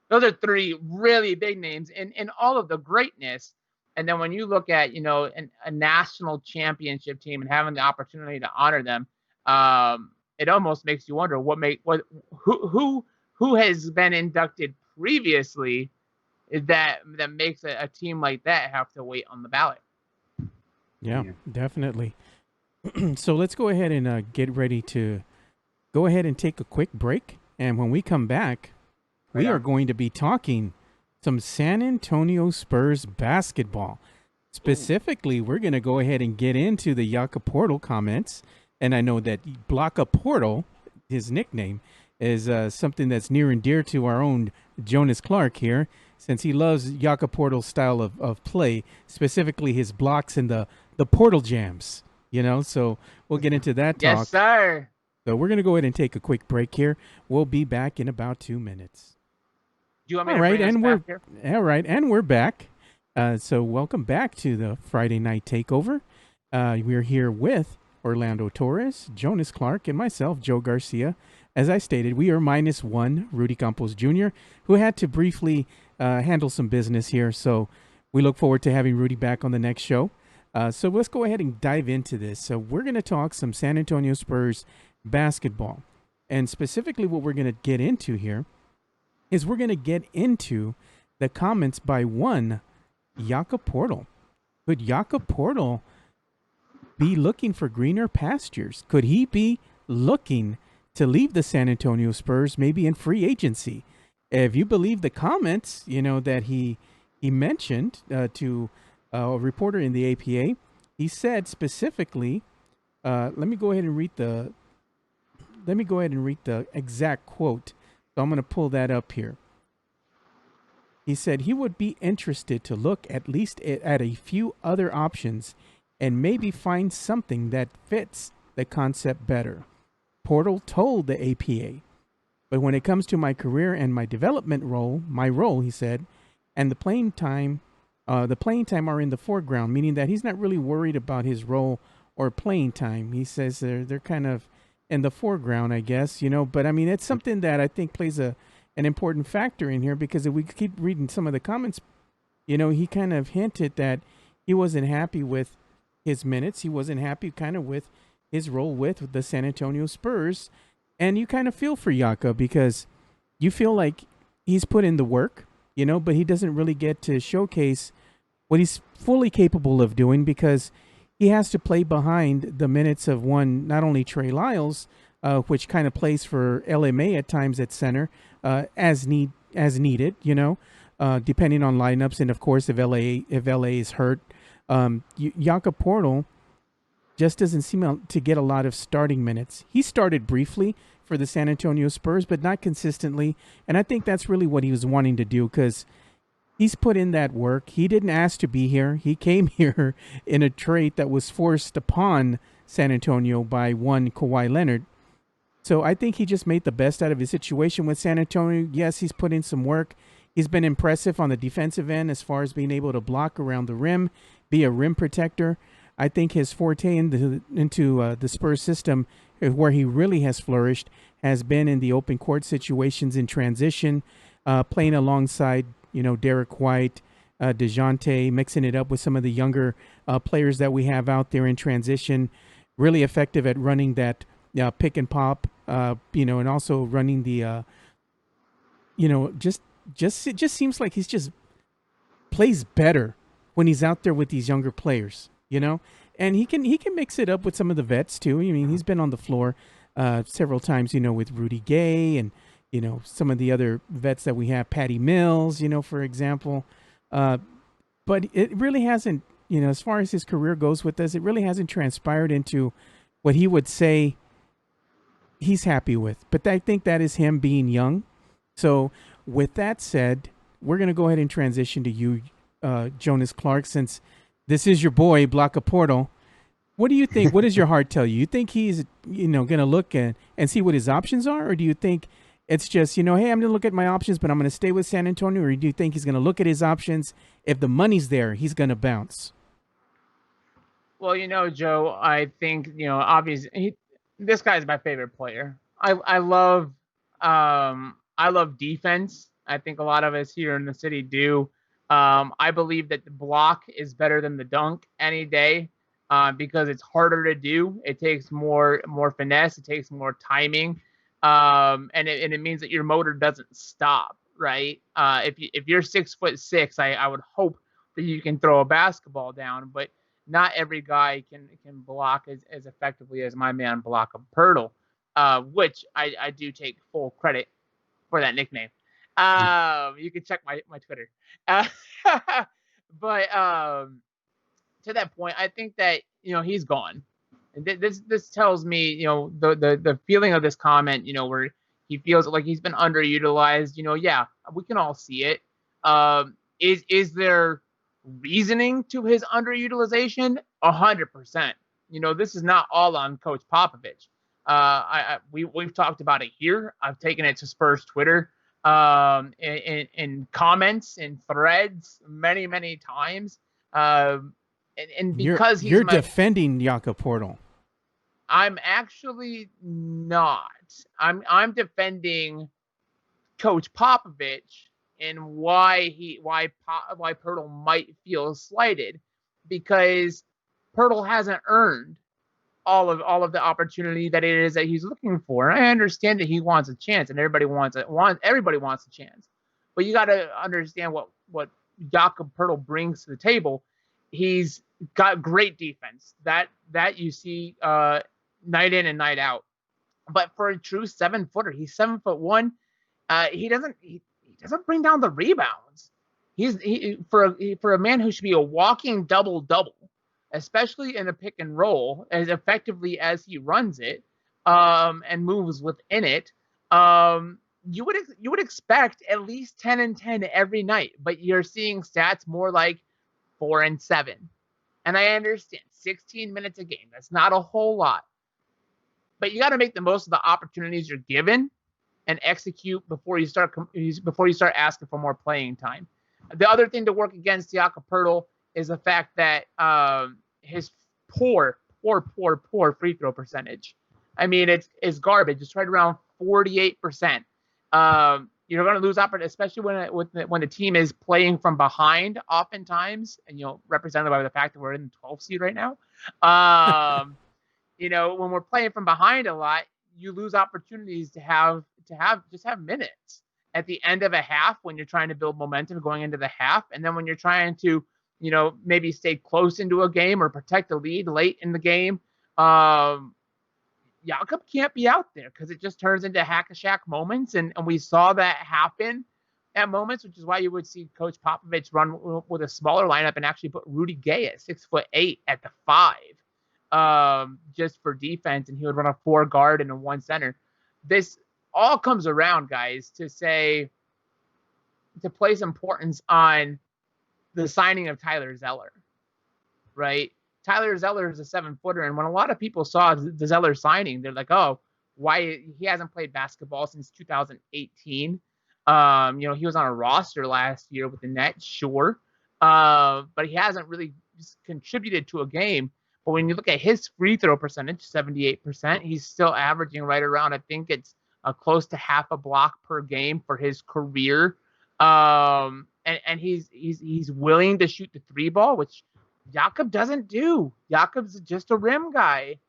those are three really big names in all of the greatness. And then when you look at a national championship team and having the opportunity to honor them, it almost makes you wonder who has been inducted previously that makes a team like that have to wait on the ballot. Yeah. Definitely. So let's go ahead and get ready to go ahead and take a quick break. And when we come back, we are going to be talking some San Antonio Spurs basketball. Specifically, we're going to go ahead and get into the Jakob Poeltl comments. And I know that Blocka Portal, his nickname, is something that's near and dear to our own Jonas Clark here, since he loves Jakob Poeltl's style of play, specifically his blocks and the portal jams, So we'll get into that talk. Yes, sir. So we're going to go ahead and take a quick break here. We'll be back in about 2 minutes. Do you want me to bring us back here? All right, and we're back. So welcome back to the Friday Night Takeover. We're here with Orlando Torres, Jonas Clark, and myself, Joe Garcia. As I stated, we are -1 Rudy Campos Jr., who had to briefly handle some business here. So we look forward to having Rudy back on the next show. So let's go ahead and dive into this. So we're going to talk some San Antonio Spurs basketball. And specifically what we're going to get into here is we're going to get into the comments by one Jakob Poeltl. Could Jakob Poeltl be looking for greener pastures? Could he be looking to leave the San Antonio Spurs maybe in free agency? If you believe the comments, that he mentioned to a reporter in the APA, he said specifically, let me go ahead and read the exact quote. So I'm going to pull that up here. He said he would be interested to look at least at a few other options and maybe find something that fits the concept better. Poeltl told the APA, but when it comes to my career and my development role, he said, and the playing time are in the foreground, meaning that he's not really worried about his role or playing time. He says they're kind of in the foreground, I guess, but I mean, it's something that I think plays an important factor in here, because if we keep reading some of the comments, he kind of hinted that he wasn't happy with his minutes. He wasn't happy kind of with his role with the San Antonio Spurs. And you kind of feel for Jakob, because you feel like he's put in the work, but he doesn't really get to showcase what he's fully capable of doing, because he has to play behind the minutes of not only Trey Lyles, which kind of plays for LMA at times at center, as needed, depending on lineups. And of course, if LA is hurt, Jakob Poeltl just doesn't seem to get a lot of starting minutes. He started briefly for the San Antonio Spurs, but not consistently. And I think that's really what he was wanting to do, because he's put in that work. He didn't ask to be here. He came here in a trade that was forced upon San Antonio by one Kawhi Leonard. So I think he just made the best out of his situation with San Antonio. Yes, he's put in some work. He's been impressive on the defensive end as far as being able to block around the rim, be a rim protector. I think his forte into the Spurs system, where he really has flourished, has been in the open court situations in transition. playing alongside, Derek White, DeJounte, mixing it up with some of the younger players that we have out there in transition. Really effective at running that pick and pop, and also running the, it just seems like he's just plays better when he's out there with these younger players. And he can mix it up with some of the vets too. I mean, he's been on the floor several times, with Rudy Gay and some of the other vets that we have, Patty Mills, for example. But it really hasn't, as far as his career goes with us, it really hasn't transpired into what he would say he's happy with. But I think that is him being young. So with that said, we're going to go ahead and transition to you, Jonas Clark, since this is your boy, Block Portal. What do you think? What does your heart tell you? You think he's, going to look and see what his options are? Or do you think it's just, hey, I'm going to look at my options, but I'm going to stay with San Antonio? Or do you think he's going to look at his options? If the money's there, he's going to bounce? Well, Joe, I think, obviously, this guy's my favorite player. I love defense. I think a lot of us here in the city do. I believe that the block is better than the dunk any day because it's harder to do. It takes more finesse. It takes more timing, and it means that your motor doesn't stop. Right? If you're 6'6", I would hope that you can throw a basketball down, but not every guy can block as effectively as my man Block Pirtle, which I do take full credit for that nickname. You can check my Twitter. But to that point, I think that he's gone. This tells me the feeling of this comment, where he feels like he's been underutilized. Yeah, we can all see it. Is there reasoning to his underutilization? 100%. This is not all on Coach Popovich. We've talked about it here. I've taken it to Spurs Twitter in comments, in threads, many times. And because you're defending Jakob Portal. I'm actually not. I'm defending Coach Popovich and why Pirtle might feel slighted, because Pirtle hasn't earned all of the opportunity that it is that he's looking for. And I understand that he wants a chance, and everybody wants a chance. But you got to understand what Jakob Pirtle brings to the table. He's got great defense that you see night in and night out. But for a true 7-footer, he's 7'1". He doesn't bring down the rebounds. For a man who should be a walking double-double, especially in a pick and roll, as effectively as he runs it and moves within it, you would expect at least 10 and 10 every night. But you're seeing stats more like 4 and 7. And I understand 16 minutes a game. That's not a whole lot. But you got to make the most of the opportunities you're given and execute before you start asking for more playing time. The other thing to work against Jakob Pirtle is the fact that his poor free throw percentage. I mean, it's garbage. It's right around 48%. You're going to lose opportunity, especially when the team is playing from behind oftentimes, and represented by the fact that we're in the 12th seed right now. When we're playing from behind a lot, you lose opportunities to have minutes at the end of a half when you're trying to build momentum going into the half, and then when you're trying to maybe stay close into a game or protect the lead late in the game. Jakob can't be out there because it just turns into hack-a-shack moments, and we saw that happen at moments, which is why you would see Coach Popovich run with a smaller lineup and actually put Rudy Gay at 6'8" at the 5, just for defense, and he would run a 4 guard and a 1 center. This all comes around, guys, to place importance on the signing of Tyler Zeller, right? Tyler Zeller is a 7-footer, and when a lot of people saw the Zeller signing, they're like, "Oh, why he hasn't played basketball since 2018?" He was on a roster last year with the Nets, sure, but he hasn't really contributed to a game. But when you look at his free throw percentage, 78%, he's still averaging right around, I think it's close to half a block per game for his career. And he's willing to shoot the three ball, which Jakob doesn't do. Jakob's just a rim guy.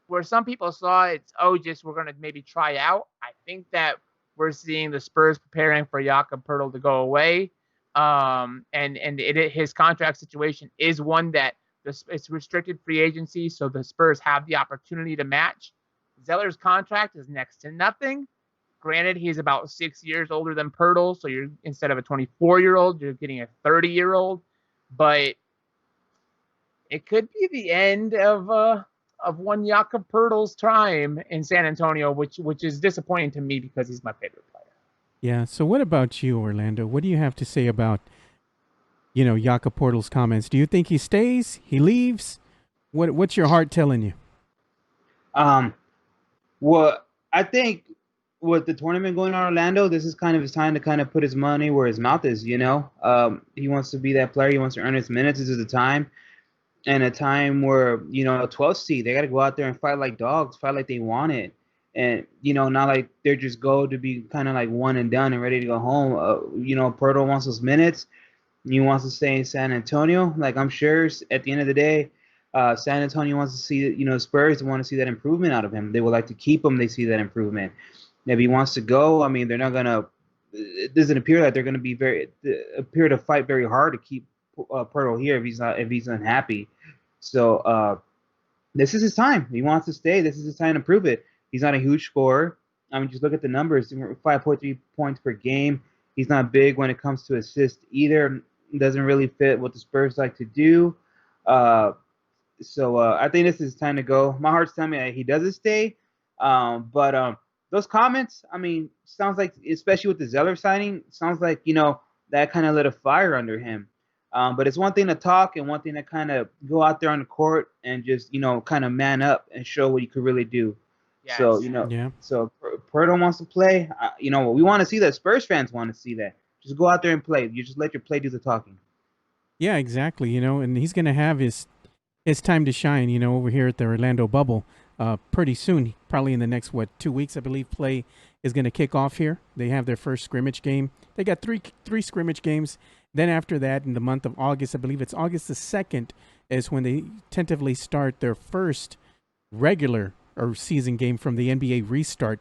Where some people saw it's, just we're going to maybe try out. I think that we're seeing the Spurs preparing for Jakob Poeltl to go away. His contract situation is one that it's restricted free agency, so the Spurs have the opportunity to match. Zeller's contract is next to nothing. Granted, he's about 6 years older than Poeltl, so you're instead of a 24-year-old, you're getting a 30-year-old. But it could be the end of one Jakob Poeltl's time in San Antonio, which is disappointing to me because he's my favorite player. Yeah. So what about you, Orlando? What do you have to say about, Jakob Poeltl's comments? Do you think he stays? He leaves? What's your heart telling you? Well, I think with the tournament going on in Orlando, this is kind of his time to kind of put his money where his mouth is, He wants to be that player. He wants to earn his minutes. This is the time. And a time where, 12th seed, they got to go out there and fight like dogs, fight like they want it. And, not like they're just go to be kind of like one and done and ready to go home. Poeltl wants those minutes. He wants to stay in San Antonio. Like, I'm sure at the end of the day, San Antonio wants to see, Spurs want to see that improvement out of him. They would like to keep him. They see that improvement. If he wants to go, I mean, they're not going to – it doesn't appear that they're going to appear to fight very hard to keep Poeltl here if he's unhappy. So this is his time. He wants to stay. This is his time to prove it. He's not a huge scorer. I mean, just look at the numbers: 5.3 points per game. He's not big when it comes to assists either. Doesn't really fit what the Spurs like to do. So I think this is time to go. My heart's telling me that he doesn't stay. But those comments, I mean, sounds like, especially with the Zeller signing, sounds like that kind of lit a fire under him. But it's one thing to talk and one thing to kind of go out there on the court and just, kind of man up and show what you could really do. Yes. So, So Poeltl wants to play. We want to see that. Spurs fans want to see that. Just go out there and play. You just let your play do the talking. Yeah, exactly. And he's going to have his time to shine, over here at the Orlando bubble pretty soon. Probably in the next, 2 weeks, I believe, play is going to kick off here. They have their first scrimmage game. They got three scrimmage games. Then after that, in the month of August, I believe it's August the 2nd, is when they tentatively start their first regular or season game from the NBA restart.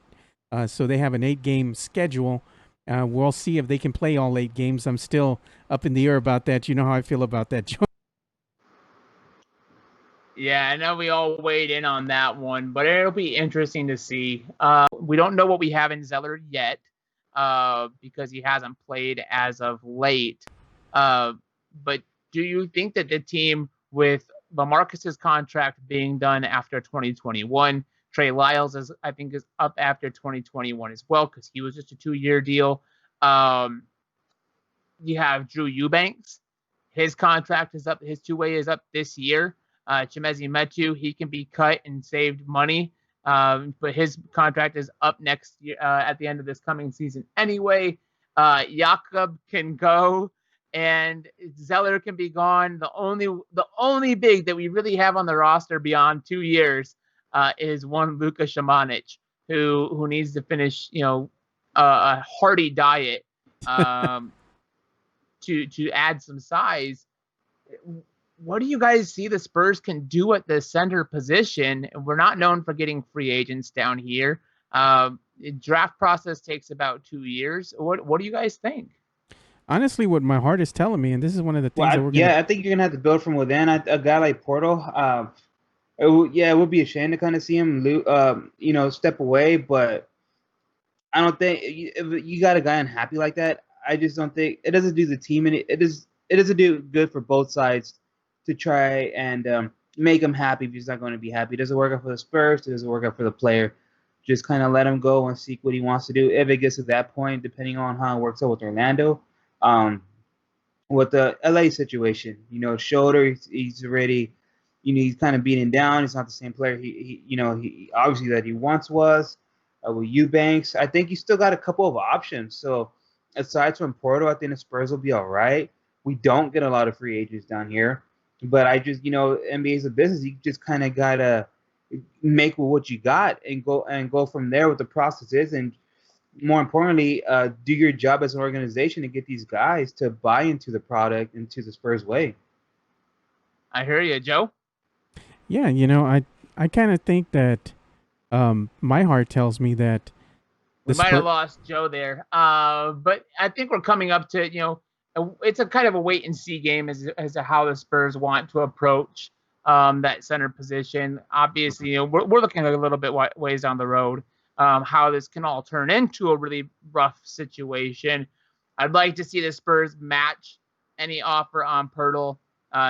So they have an 8-game schedule. We'll see if they can play all 8 games. I'm still up in the air about that. You know how I feel about that, Joe. Yeah, I know we all weighed in on that one, but it'll be interesting to see. We don't know what we have in Zeller yet because he hasn't played as of late. But do you think that the team, with LaMarcus's contract being done after 2021, Trey Lyles is up after 2021 as well because he was just a 2-year deal. You have Drew Eubanks, his contract is up, his two-way is up this year. Chimezie Metu, he can be cut and saved money, but his contract is up next year at the end of this coming season anyway. Jakob can go. And Zeller can be gone. The only big that we really have on the roster beyond 2 years is one Luka Šamanić, who needs to finish, a hearty diet to add some size. What do you guys see the Spurs can do at the center position? We're not known for getting free agents down here. Draft process takes about 2 years. What do you guys think? Honestly, what my heart is telling me, and this is one of the things that we're I think you're gonna have to build from within. A guy like Poeltl, it would be a shame to kind of see him, step away. But I don't think if you got a guy unhappy like that. I just don't think it doesn't do the team, and it doesn't do good for both sides to try and make him happy if he's not going to be happy. It doesn't work out for the Spurs. It doesn't work out for the player. Just kind of let him go and seek what he wants to do if it gets to that point, depending on how it works out with Orlando. With the LA situation, shoulder, he's already, he's kind of beaten down. He's not the same player he obviously that he once was. With Eubanks, I think he's still got a couple of options. So aside from Poeltl, I think the Spurs will be all right. We don't get a lot of free agents down here, but I just, NBA is a business. You just kind of gotta make with what you got and go from there. What the process is, and more importantly, do your job as an organization to get these guys to buy into the product, into the Spurs way. I hear you, Joe. Yeah, I kind of think that my heart tells me that We the might have Spurs. lost Joe there, but I think we're coming up to it's a kind of a wait and see game as to how the Spurs want to approach that center position. Obviously, we're looking a little bit ways down the road, how this can all turn into a really rough situation. I'd like to see the Spurs match any offer on Pirtle.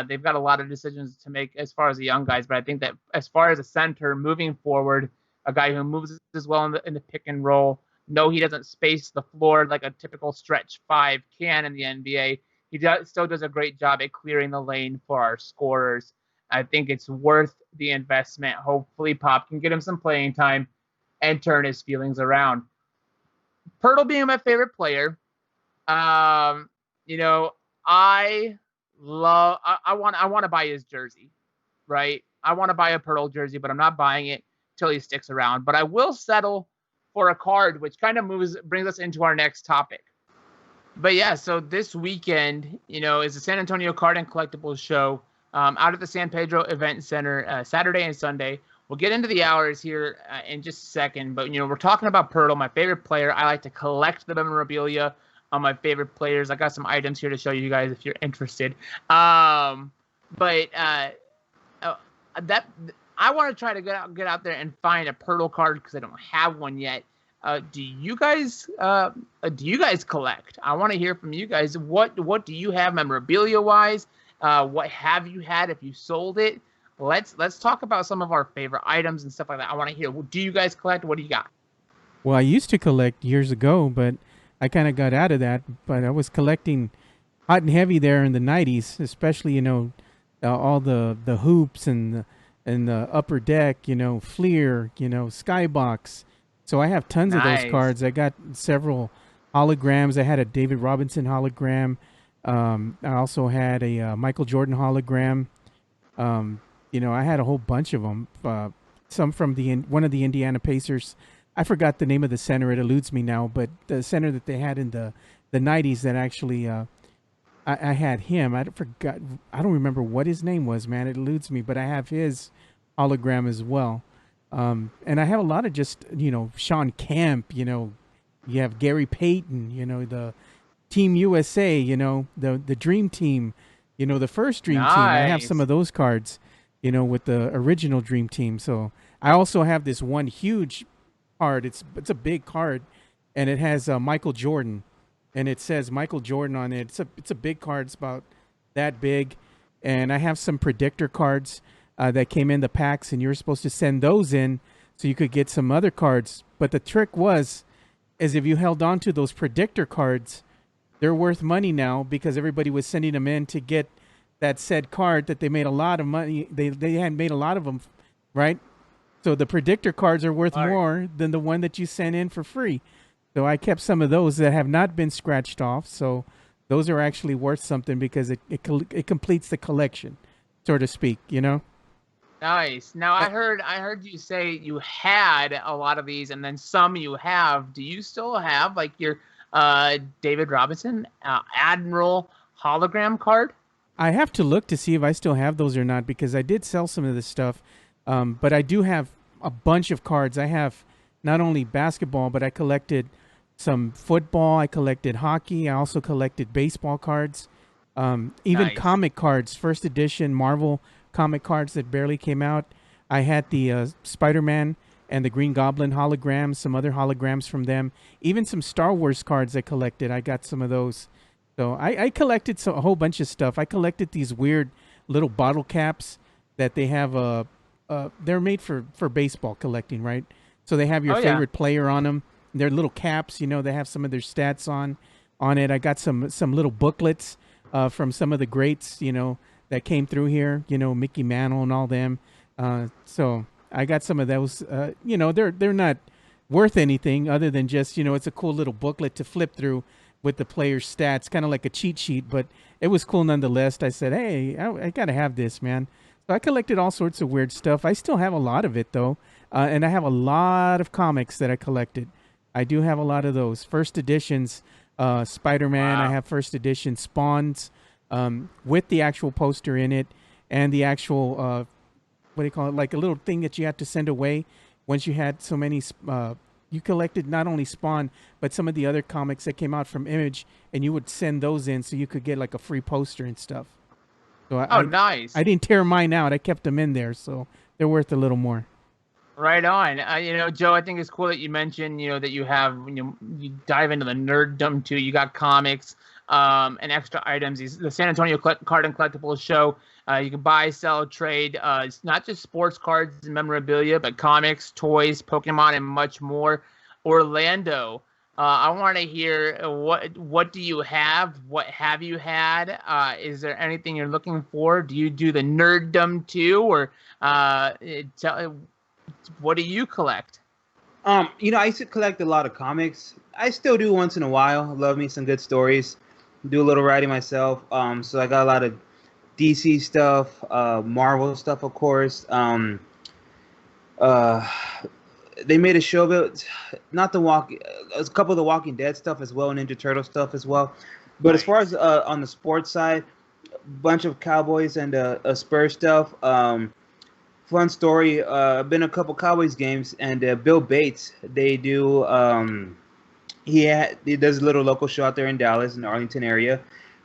They've got a lot of decisions to make as far as the young guys, but I think that as far as a center moving forward, a guy who moves as well in the pick and roll. No, he doesn't space the floor like a typical stretch five can in the NBA. He still does a great job at clearing the lane for our scorers. I think it's worth the investment. Hopefully, Pop can get him some playing time and turn his feelings around. Pirtle being my favorite player, you know, I want to buy his jersey, right? I want to buy a Pirtle jersey, but I'm not buying it till he sticks around. But I will settle for a card, which kind of brings us into our next topic. But yeah, so this weekend, is the San Antonio Card and Collectibles show out at the San Pedro Event Center, Saturday and Sunday. We'll get into the hours here in just a second, but we're talking about Pirtle, my favorite player. I like to collect the memorabilia on my favorite players. I got some items here to show you guys if you're interested. But that I want to try to get out there and find a Pirtle card because I don't have one yet. Do you guys collect? I want to hear from you guys. What do you have memorabilia wise? What have you had if you sold it? Let's talk about some of our favorite items and stuff like that. I want to hear. Do you guys collect? What do you got? Well, I used to collect years ago, but I kind of got out of that. But I was collecting hot and heavy there in the '90s, especially all the hoops and the upper deck, Fleer, Skybox. So I have tons of those Nice. cards. I got several holograms. I had a David Robinson hologram. I also had a Michael Jordan hologram. I had a whole bunch of them. Some from one of the Indiana Pacers. I forgot the name of the center. It eludes me now, but the center that they had in the '90s that actually I had him. I don't remember what his name was, man. It eludes me, but I have his hologram as well. And I have a lot of just Sean Kemp. You have Gary Payton. The Team USA. The Dream Team. The first Dream Team. I have some Nice. of those cards. With the original Dream Team. So I also have this one huge card. It's a big card, and it has Michael Jordan, and it says Michael Jordan on it. It's a big card. It's about that big, and I have some predictor cards that came in the packs, and you were supposed to send those in so you could get some other cards. But the trick is if you held on to those predictor cards, they're worth money now because everybody was sending them in to get that said card that they made a lot of money. They had made a lot of them, right? So the predictor cards are worth Smart. more than the one that you sent in for free. So I kept some of those that have not been scratched off. So those are actually worth something because it completes the collection, so to speak. Nice. Now I heard you say you had a lot of these, and then some you have. Do you still have like your David Robinson Admiral hologram card? I have to look to see if I still have those or not because I did sell some of this stuff. But I do have a bunch of cards. I have not only basketball, but I collected some football. I collected hockey. I also collected baseball cards. Even Nice. comic cards, first edition Marvel comic cards that barely came out. I had the Spider-Man and the Green Goblin holograms, some other holograms from them. Even some Star Wars cards I collected. I got some of those. So I collected a whole bunch of stuff. I collected these weird little bottle caps that they have. They're made for baseball collecting, right? So they have your Oh, yeah. favorite player on them. They're little caps, they have some of their stats on it. I got some little booklets from some of the greats, that came through here. Mickey Mantle and all them. So I got some of those. They're not worth anything other than just it's a cool little booklet to flip through with the player's stats, kind of like a cheat sheet, but it was cool nonetheless. I said, hey, I got to have this, man. So I collected all sorts of weird stuff. I still have a lot of it though, and I have a lot of comics that I collected. I do have a lot of those first editions. Spider-Man. I Wow. have first edition Spawns, with the actual poster in it and the actual what do you call it? Like a little thing that you had to send away once you had so many. You collected not only Spawn but some of the other comics that came out from Image, and you would send those in so you could get like a free poster and stuff. So Oh, nice. I didn't tear mine out. I kept them in there, so they're worth a little more. Right on. Joe, I think it's cool that you mentioned, that you have, you dive into the nerddom too. You got comics, and extra items. The San Antonio Card and Collectibles show. You can buy, sell, trade. It's not just sports cards and memorabilia, but comics, toys, Pokemon, and much more. Orlando. I want to hear what do you have? What have you had? Is there anything you're looking for? Do you do the nerddom too, or what do you collect? I used to collect a lot of comics. I still do once in a while. Love me some good stories. Do a little writing myself. So I got a lot of DC stuff, Marvel stuff, of course. They made a show about not the a couple of the Walking Dead stuff as well, and Ninja Turtle stuff as well. But as far as on the sports side, bunch of Cowboys and Spurs stuff. Fun story. I've been a couple Cowboys games, and Bill Bates. They do. He does a little local show out there in Dallas, in the Arlington area.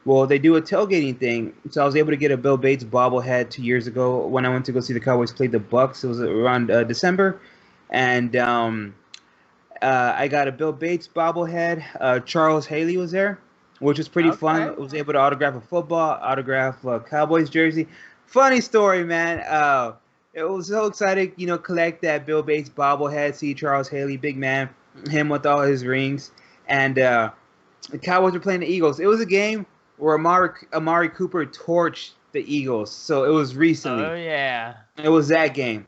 Well, they do a tailgating thing, so I was able to get a Bill Bates bobblehead 2 years ago when I went to go see the Cowboys play the Bucks. It was around December, and I got a Bill Bates bobblehead. Charles Haley was there, which was pretty fun. I was able to autograph a football, autograph a Cowboys jersey. Funny story, man. It was so exciting, collect that Bill Bates bobblehead, see Charles Haley, big man, him with all his rings. And the Cowboys were playing the Eagles. It was a game where Amari Cooper torched the Eagles. So it was recently. Oh, yeah. It was that game.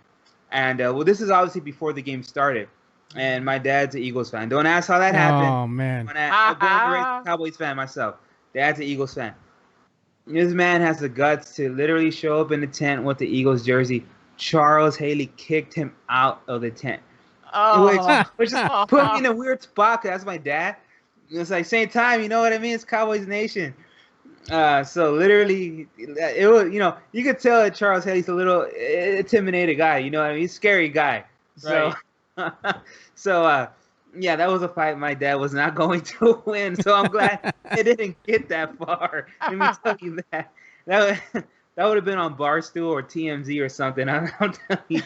And, this is obviously before the game started. And my dad's an Eagles fan. Don't ask how that happened. Oh, man. I'm born and raised a Cowboys fan myself. Dad's an Eagles fan. This man has the guts to literally show up in the tent with the Eagles jersey. Charles Haley kicked him out of the tent. Which just put me in a weird spot, because that's my dad. It's like, same time, you know what I mean? It's Cowboys Nation. So literally, it was, you could tell that Charles Haley's a little intimidated guy, you know what I mean? He's a scary guy. So, Right. Yeah, that was a fight my dad was not going to win. So I'm glad it didn't get that far. Let me tell you that. That would have been on Barstool or TMZ or something. I'm telling you.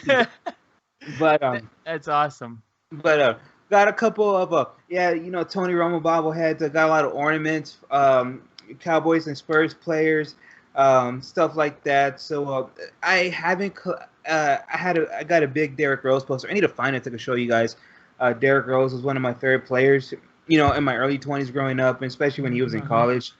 But that's awesome. But got a couple of Tony Romo bobbleheads. I got a lot of ornaments, Cowboys and Spurs players, stuff like that. So I haven't. I got a big Derrick Rose poster. I need to find it to show you guys. Derrick Rose was one of my favorite players. In my early 20s growing up, and especially when he was in college.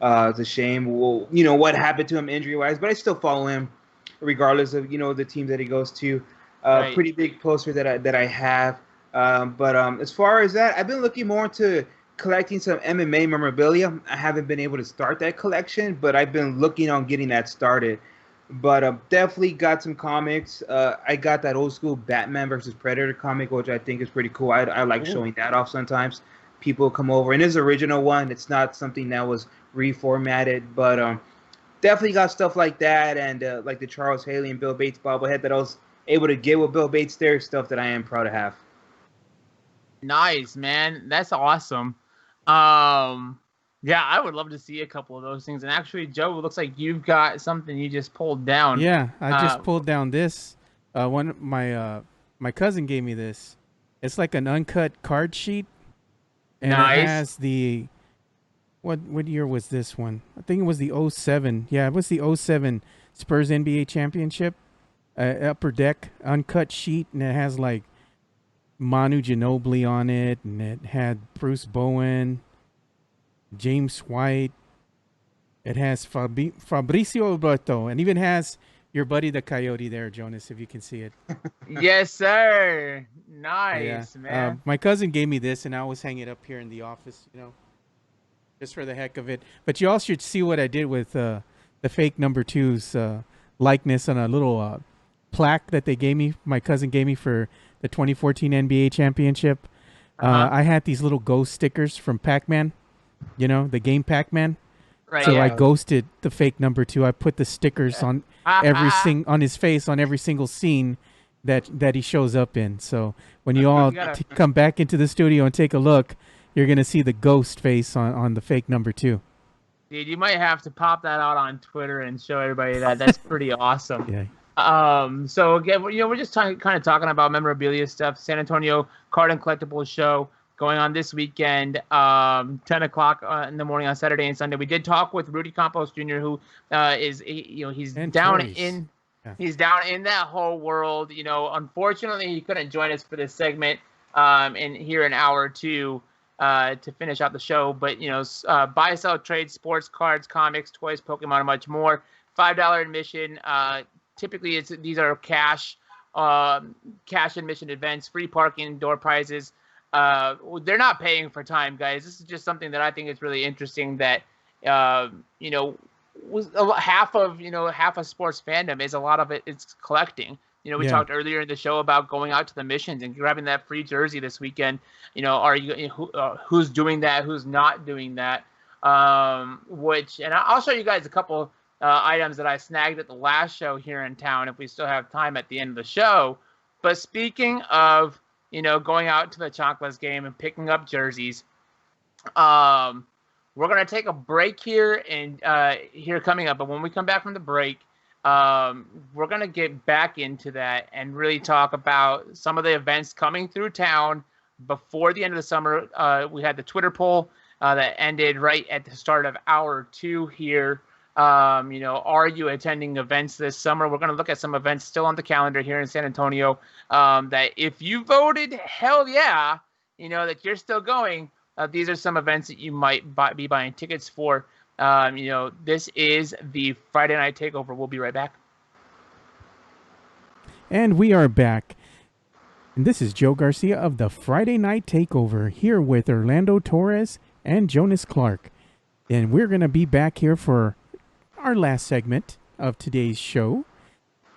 It's a shame. Well, what happened to him injury-wise, but I still follow him, regardless of the teams that he goes to. Right. Pretty big poster that I have. But as far as that, I've been looking more into collecting some MMA memorabilia. I haven't been able to start that collection, but I've been looking on getting that started. But definitely got some comics. I got that old school Batman versus Predator comic, which I think is pretty cool. I like showing that off sometimes. People come over, and it's original one. It's not something that was reformatted, but definitely got stuff like that, and like the Charles Haley and Bill Bates bobblehead that I was able to get with Bill Bates there. Stuff that I am proud to have. Nice, man. That's awesome. Yeah, I would love to see a couple of those things. And actually, Joe, it looks like you've got something you just pulled down. Yeah, I just pulled down this. My cousin gave me this. It's like an uncut card sheet, and Nice. it has the what year was this one? I think it was the '07. Yeah, it was the '07 Spurs NBA championship. Upper deck uncut sheet, and it has like Manu Ginobili on it, and it had Bruce Bowen, James White. It has Fabrizio Alberto, and even has your buddy the Coyote there, Jonas, if you can see it. Yes, sir. Nice, man. My cousin gave me this, and I always hang it up here in the office, just for the heck of it. But you all should see what I did with the fake number twos. likeness on a little plaque that they gave me. My cousin gave me for the 2014 NBA championship. I had these little ghost stickers from Pac-Man, the game Pac-Man. Right. So Yeah. I ghosted the fake number 2. I put the stickers on on his face on every single scene that he shows up in. So when you all come back into the studio and take a look, you're gonna see the ghost face on the fake number 2. Dude, you might have to pop that out on Twitter and show everybody that. That's pretty awesome. Yeah. So again, we're just kind of talking about memorabilia stuff. San Antonio Card and Collectibles show going on this weekend, 10 o'clock in the morning on Saturday and Sunday. We did talk with Rudy Campos Jr., who he's And down toys. he's down in that whole world. Unfortunately, he couldn't join us for this segment in here an hour or two to finish out the show. But buy, sell, trade, sports cards, comics, toys, Pokemon, and much more. $5 admission. Typically, these are cash admission events, free parking, door prizes. They're not paying for time, guys. This is just something that I think is really interesting. That was half of sports fandom is a lot of it. It's collecting. We talked earlier in the show about going out to the missions and grabbing that free jersey this weekend. Who's doing that? Who's not doing that? And I'll show you guys a couple items that I snagged at the last show here in town if we still have time at the end of the show. But speaking of going out to the Chocolates game and picking up jerseys, we're gonna take a break here and here coming up. But when we come back from the break, we're gonna get back into that and really talk about some of the events coming through town before the end of the summer. We had the Twitter poll that ended right at the start of hour 2 here. Are you attending events this summer? We're going to look at some events still on the calendar here in San Antonio that if you voted, hell yeah, that you're still going. These are some events that you might be buying tickets for. This is the Friday Night Takeover. We'll be right back. And we are back. And this is Joe Garcia of the Friday Night Takeover here with Orlando Torres and Jonas Clark. And we're going to be back here for our last segment of today's show.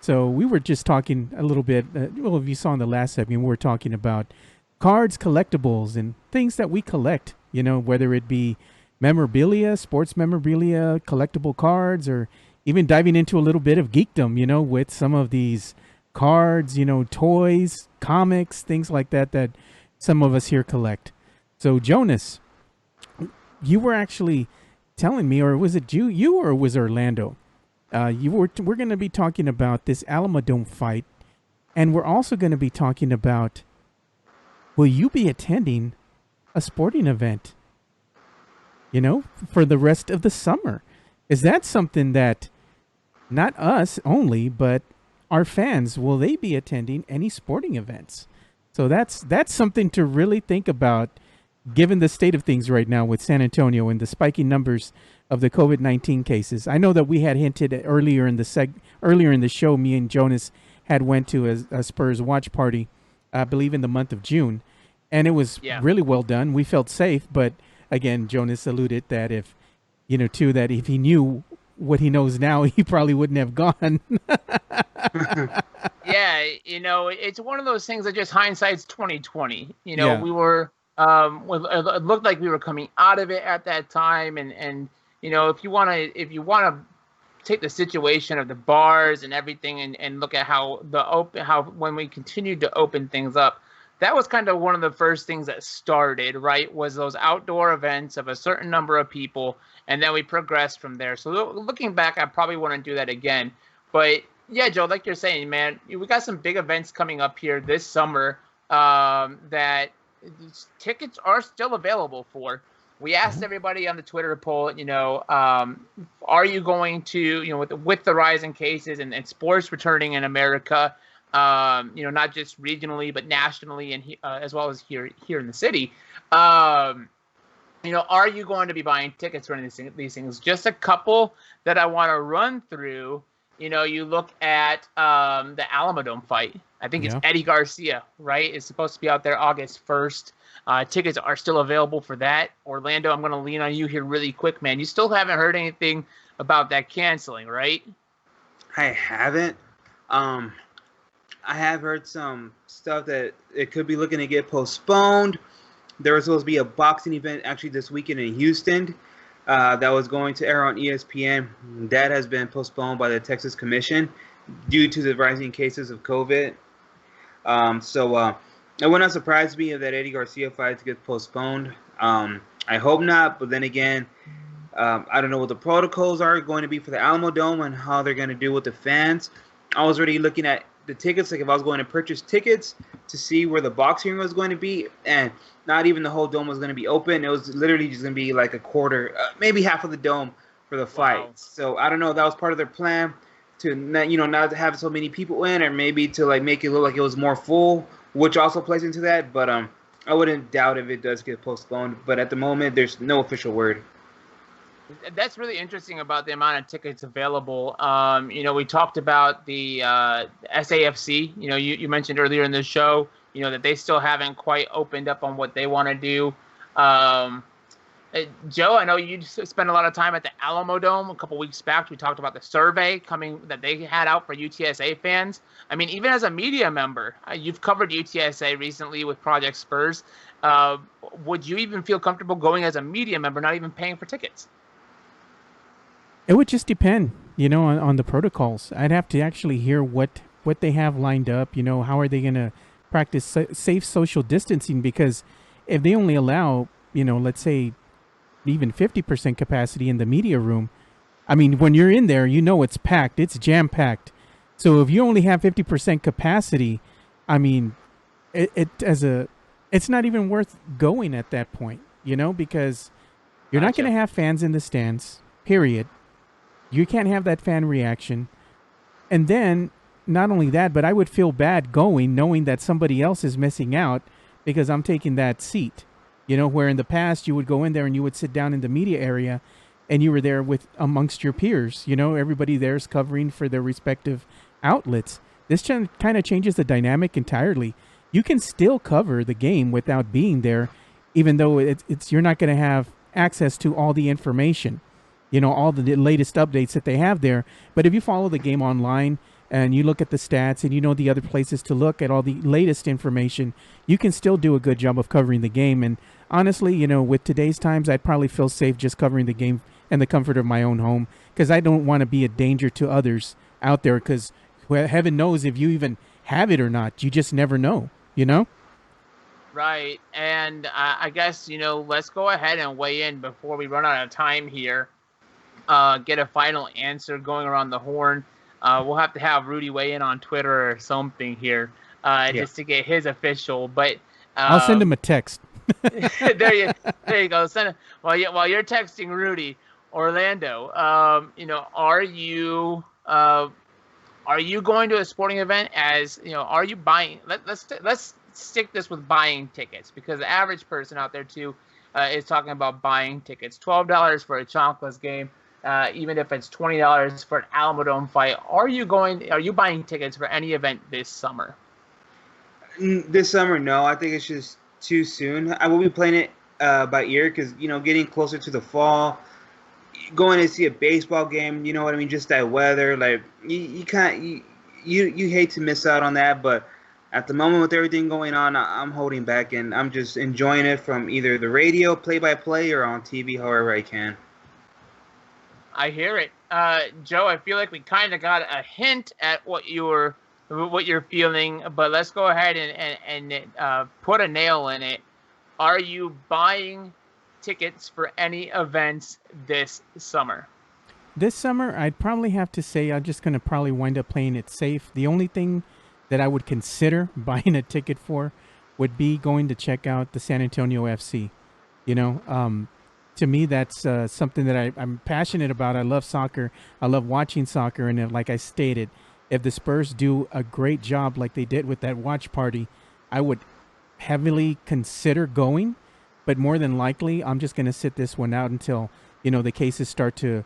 So we were just talking a little bit, if you saw in the last segment, we were talking about cards, collectibles, and things that we collect, whether it be memorabilia, sports memorabilia, collectible cards, or even diving into a little bit of geekdom, with some of these cards, toys, comics, things like that some of us here collect. So Jonas, you were actually telling me, or was it you or was it Orlando? We're going to be talking about this Alamodome fight, and we're also going to be talking about, will you be attending a sporting event, for the rest of the summer? Is that something that not us only, but our fans, will they be attending any sporting events? So that's something to really think about, given the state of things right now with San Antonio and the spiking numbers of the COVID-19 cases. I know that we had hinted earlier in the show, me and Jonas had went to a Spurs watch party, I believe in the month of June, and it was really well done. We felt safe, but again, Jonas alluded that if he knew what he knows now, he probably wouldn't have gone. Yeah, it's one of those things that just hindsight's 2020. We were it looked like we were coming out of it at that time, and if you want to take the situation of the bars and everything and look at how when we continued to open things up, that was kind of one of the first things that started, right? Was those outdoor events of a certain number of people, and then we progressed from there. So looking back, I probably wouldn't do that again. But yeah, Joe, like you're saying, man, we got some big events coming up here this summer that tickets are still available for. We asked everybody on the Twitter poll, are you going to, with the rise in cases and sports returning in America, not just regionally but nationally and as well as here in the city, are you going to be buying tickets for any of these things? Just a couple that I want to run through. You look at the Alamodome fight. I think it's Eddie Garcia, right? It's supposed to be out there August 1st. Tickets are still available for that. Orlando, I'm going to lean on you here really quick, man. You still haven't heard anything about that canceling, right? I haven't. Um, I have heard some stuff that it could be looking to get postponed. There was supposed to be a boxing event actually this weekend in Houston that was going to air on ESPN. That has been postponed by the Texas Commission due to the rising cases of COVID. It would not surprise me if that Eddie Garcia fight gets postponed. I hope not, but then again, I don't know what the protocols are going to be for the Alamo Dome and how they're going to do with the fans. I was already looking at the tickets, like if I was going to purchase tickets to see where the boxing ring was going to be, and not even the whole dome was going to be open. It was literally just going to be like a quarter, maybe half of the dome for the fight. Wow. So I don't know. That was part of their plan to not to have so many people in, or maybe to like make it look like it was more full, which also plays into that. But I wouldn't doubt if it does get postponed. But at the moment, there's no official word. That's really interesting about the amount of tickets available. We talked about the SAFC. You mentioned earlier in the show, that they still haven't quite opened up on what they want to do. Joe, I know you spent a lot of time at the Alamo Dome a couple weeks back. We talked about the survey that they had out for UTSA fans. I mean, even as a media member, you've covered UTSA recently with Project Spurs. Would you even feel comfortable going as a media member, not even paying for tickets? It would just depend, on the protocols. I'd have to actually hear what they have lined up. How are they going to practice safe social distancing? Because if they only allow, let's say even 50% capacity in the media room, I mean, when you're in there, it's packed, it's jam packed. So if you only have 50% capacity, I mean, it's not even worth going at that point, because you're not going to have fans in the stands, period. You can't have that fan reaction. And then, not only that, but I would feel bad going knowing that somebody else is missing out because I'm taking that seat. Where in the past you would go in there and you would sit down in the media area and you were there with amongst your peers. Everybody there is covering for their respective outlets. This kind of changes the dynamic entirely. You can still cover the game without being there, even though you're not going to have access to all the information. All the latest updates that they have there. But if you follow the game online and you look at the stats and the other places to look at all the latest information, you can still do a good job of covering the game. And honestly, with today's times, I'd probably feel safe just covering the game in the comfort of my own home, because I don't want to be a danger to others out there, because heaven knows if you even have it or not. You just never know, Right. And I guess, let's go ahead and weigh in before we run out of time here. Get a final answer going around the horn. We'll have to have Rudy weigh in on Twitter or something here, just to get his official. But I'll send him a text. there you go. Send it while you're texting Rudy. Orlando, are you going to a sporting event? Are you buying? Let's stick this with buying tickets, because the average person out there too is talking about buying tickets. $12 for a Chonkless game. Even if it's $20 for an Alamo Dome fight, are you buying tickets for any event this summer? This summer, no. I think it's just too soon. I will be playing it by ear, because getting closer to the fall, going to see a baseball game, you know what I mean, just that weather, like you hate to miss out on that. But at the moment, with everything going on, I'm holding back, and I'm just enjoying it from either the radio play-by-play or on TV, however I can. I hear it. Joe, I feel like we kind of got a hint at what you're feeling, but let's go ahead and put a nail in it. Are you buying tickets for any events this summer? This summer, I'd probably have to say I'm just going to probably wind up playing it safe. The only thing that I would consider buying a ticket for would be going to check out the San Antonio FC. To me, that's something that I'm passionate about. I love soccer. I love watching soccer. And like I stated, if the Spurs do a great job like they did with that watch party, I would heavily consider going. But more than likely, I'm just going to sit this one out until, the cases start to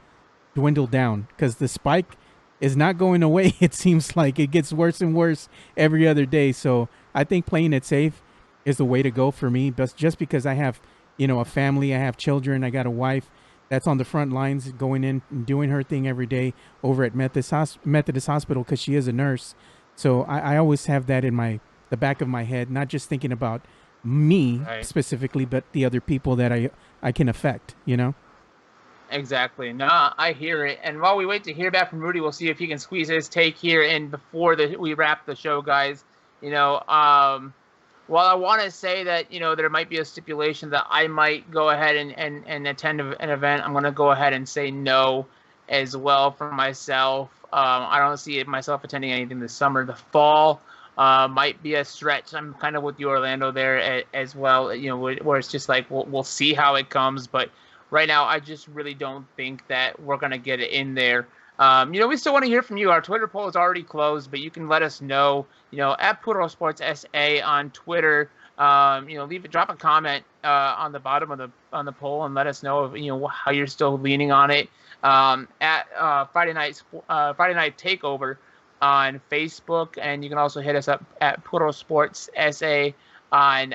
dwindle down, because the spike is not going away. It seems like it gets worse and worse every other day. So I think playing it safe is the way to go for me. But just because I have a family, I have children, I got a wife, that's on the front lines, going in and doing her thing every day over at Methodist Hospital, because she is a nurse. So I always have that in the back of my head, not just thinking about me Right. specifically, but the other people that I can affect. Exactly. No, I hear it. And while we wait to hear back from Rudy, we'll see if he can squeeze his take here in before we wrap the show, guys. While I want to say that, there might be a stipulation that I might go ahead and attend an event, I'm going to go ahead and say no as well for myself. I don't see myself attending anything this summer. The fall might be a stretch. I'm kind of with you, Orlando, there as well, where it's just like we'll see how it comes. But right now, I just really don't think that we're going to get it in there. We still want to hear from you. Our Twitter poll is already closed, but you can let us know, at Puro Sports SA on Twitter. Drop a comment on the bottom on the poll and let us know how you're still leaning on it. At Friday Night Takeover on Facebook, and you can also hit us up at Puro Sports SA on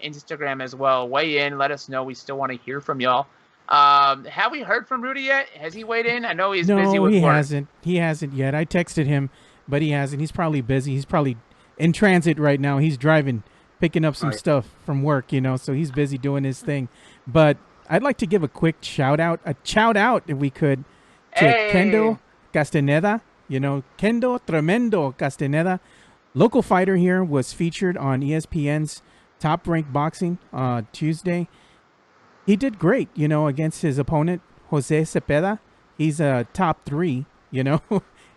Instagram as well. Weigh in, let us know. We still want to hear from y'all. Have we heard from Rudy yet? Has he weighed in? I know he's busy with he work. hasn't. He hasn't yet. I texted him, but he hasn't. He's probably busy. He's probably in transit right now. He's driving, picking up some stuff from work, so he's busy doing his thing. But I'd like to give a quick shout out if we could, to Kendo Castaneda. Kendo Tremendo Castaneda, local fighter here, was featured on ESPN's Top Rank Boxing Tuesday. He did great, against his opponent, Jose Cepeda. He's a top 3,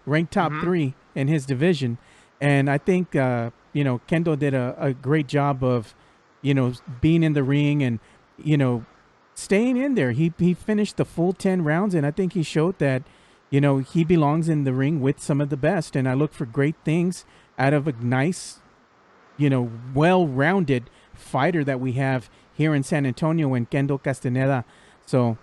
ranked top 3 in his division. And I think, Kendo did a great job of, being in the ring and, staying in there. He finished the full 10 rounds, and I think he showed that, he belongs in the ring with some of the best. And I look for great things out of a nice, well-rounded fighter that we have here in San Antonio in Kendo Castaneda. So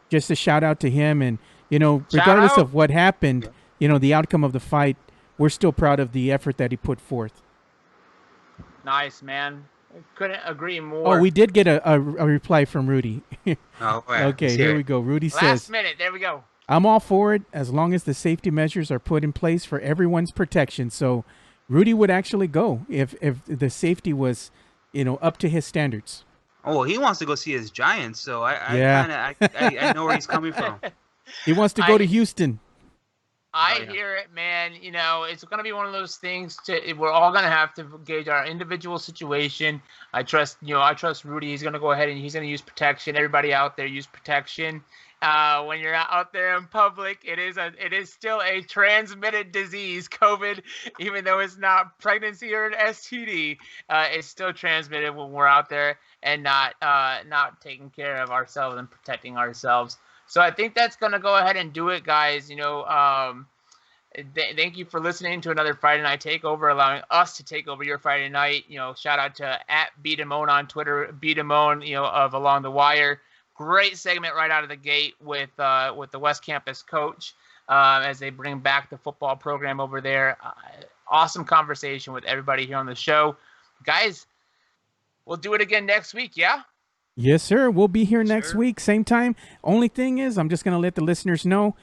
just a shout out to him. And, regardless of what happened, the outcome of the fight, we're still proud of the effort that he put forth. Nice, man. Couldn't agree more. Oh, we did get a reply from Rudy. Okay, here we go. Rudy says, last minute, there we go. I'm all for it as long as the safety measures are put in place for everyone's protection. So Rudy would actually go if the safety was, up to his standards. Oh, he wants to go see his Giants, so I know where he's coming from. He wants to go to Houston. I hear it, man. It's going to be one of those things. We're all going to have to gauge our individual situation. I trust Rudy. He's going to go ahead and he's going to use protection. Everybody out there, use protection. When you're out there in public, it is still a transmitted disease, COVID, even though it's not pregnancy or an STD. It's still transmitted when we're out there and not taking care of ourselves and protecting ourselves. So I think that's going to go ahead and do it, guys. Thank you for listening to another Friday Night Takeover, allowing us to take over your Friday night. Shout out to @BDamone on Twitter, BDamone, of Along the Wire. Great segment right out of the gate with the West Campus coach as they bring back the football program over there. Awesome conversation with everybody here on the show. Guys, we'll do it again next week, yeah? Yes, sir. We'll be here next week, same time. Only thing is, I'm just going to let the listeners know,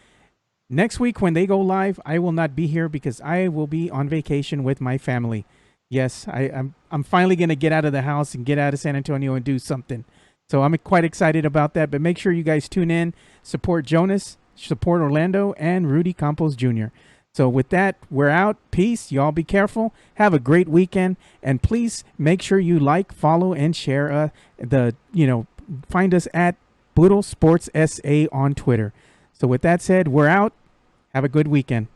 next week when they go live, I will not be here because I will be on vacation with my family. Yes, I'm finally going to get out of the house and get out of San Antonio and do something. So I'm quite excited about that. But make sure you guys tune in, support Jonas, support Orlando, and Rudy Campos Jr. So with that, we're out. Peace. Y'all be careful. Have a great weekend. And please make sure you like, follow, and share find us at Puro Sports SA on Twitter. So with that said, we're out. Have a good weekend.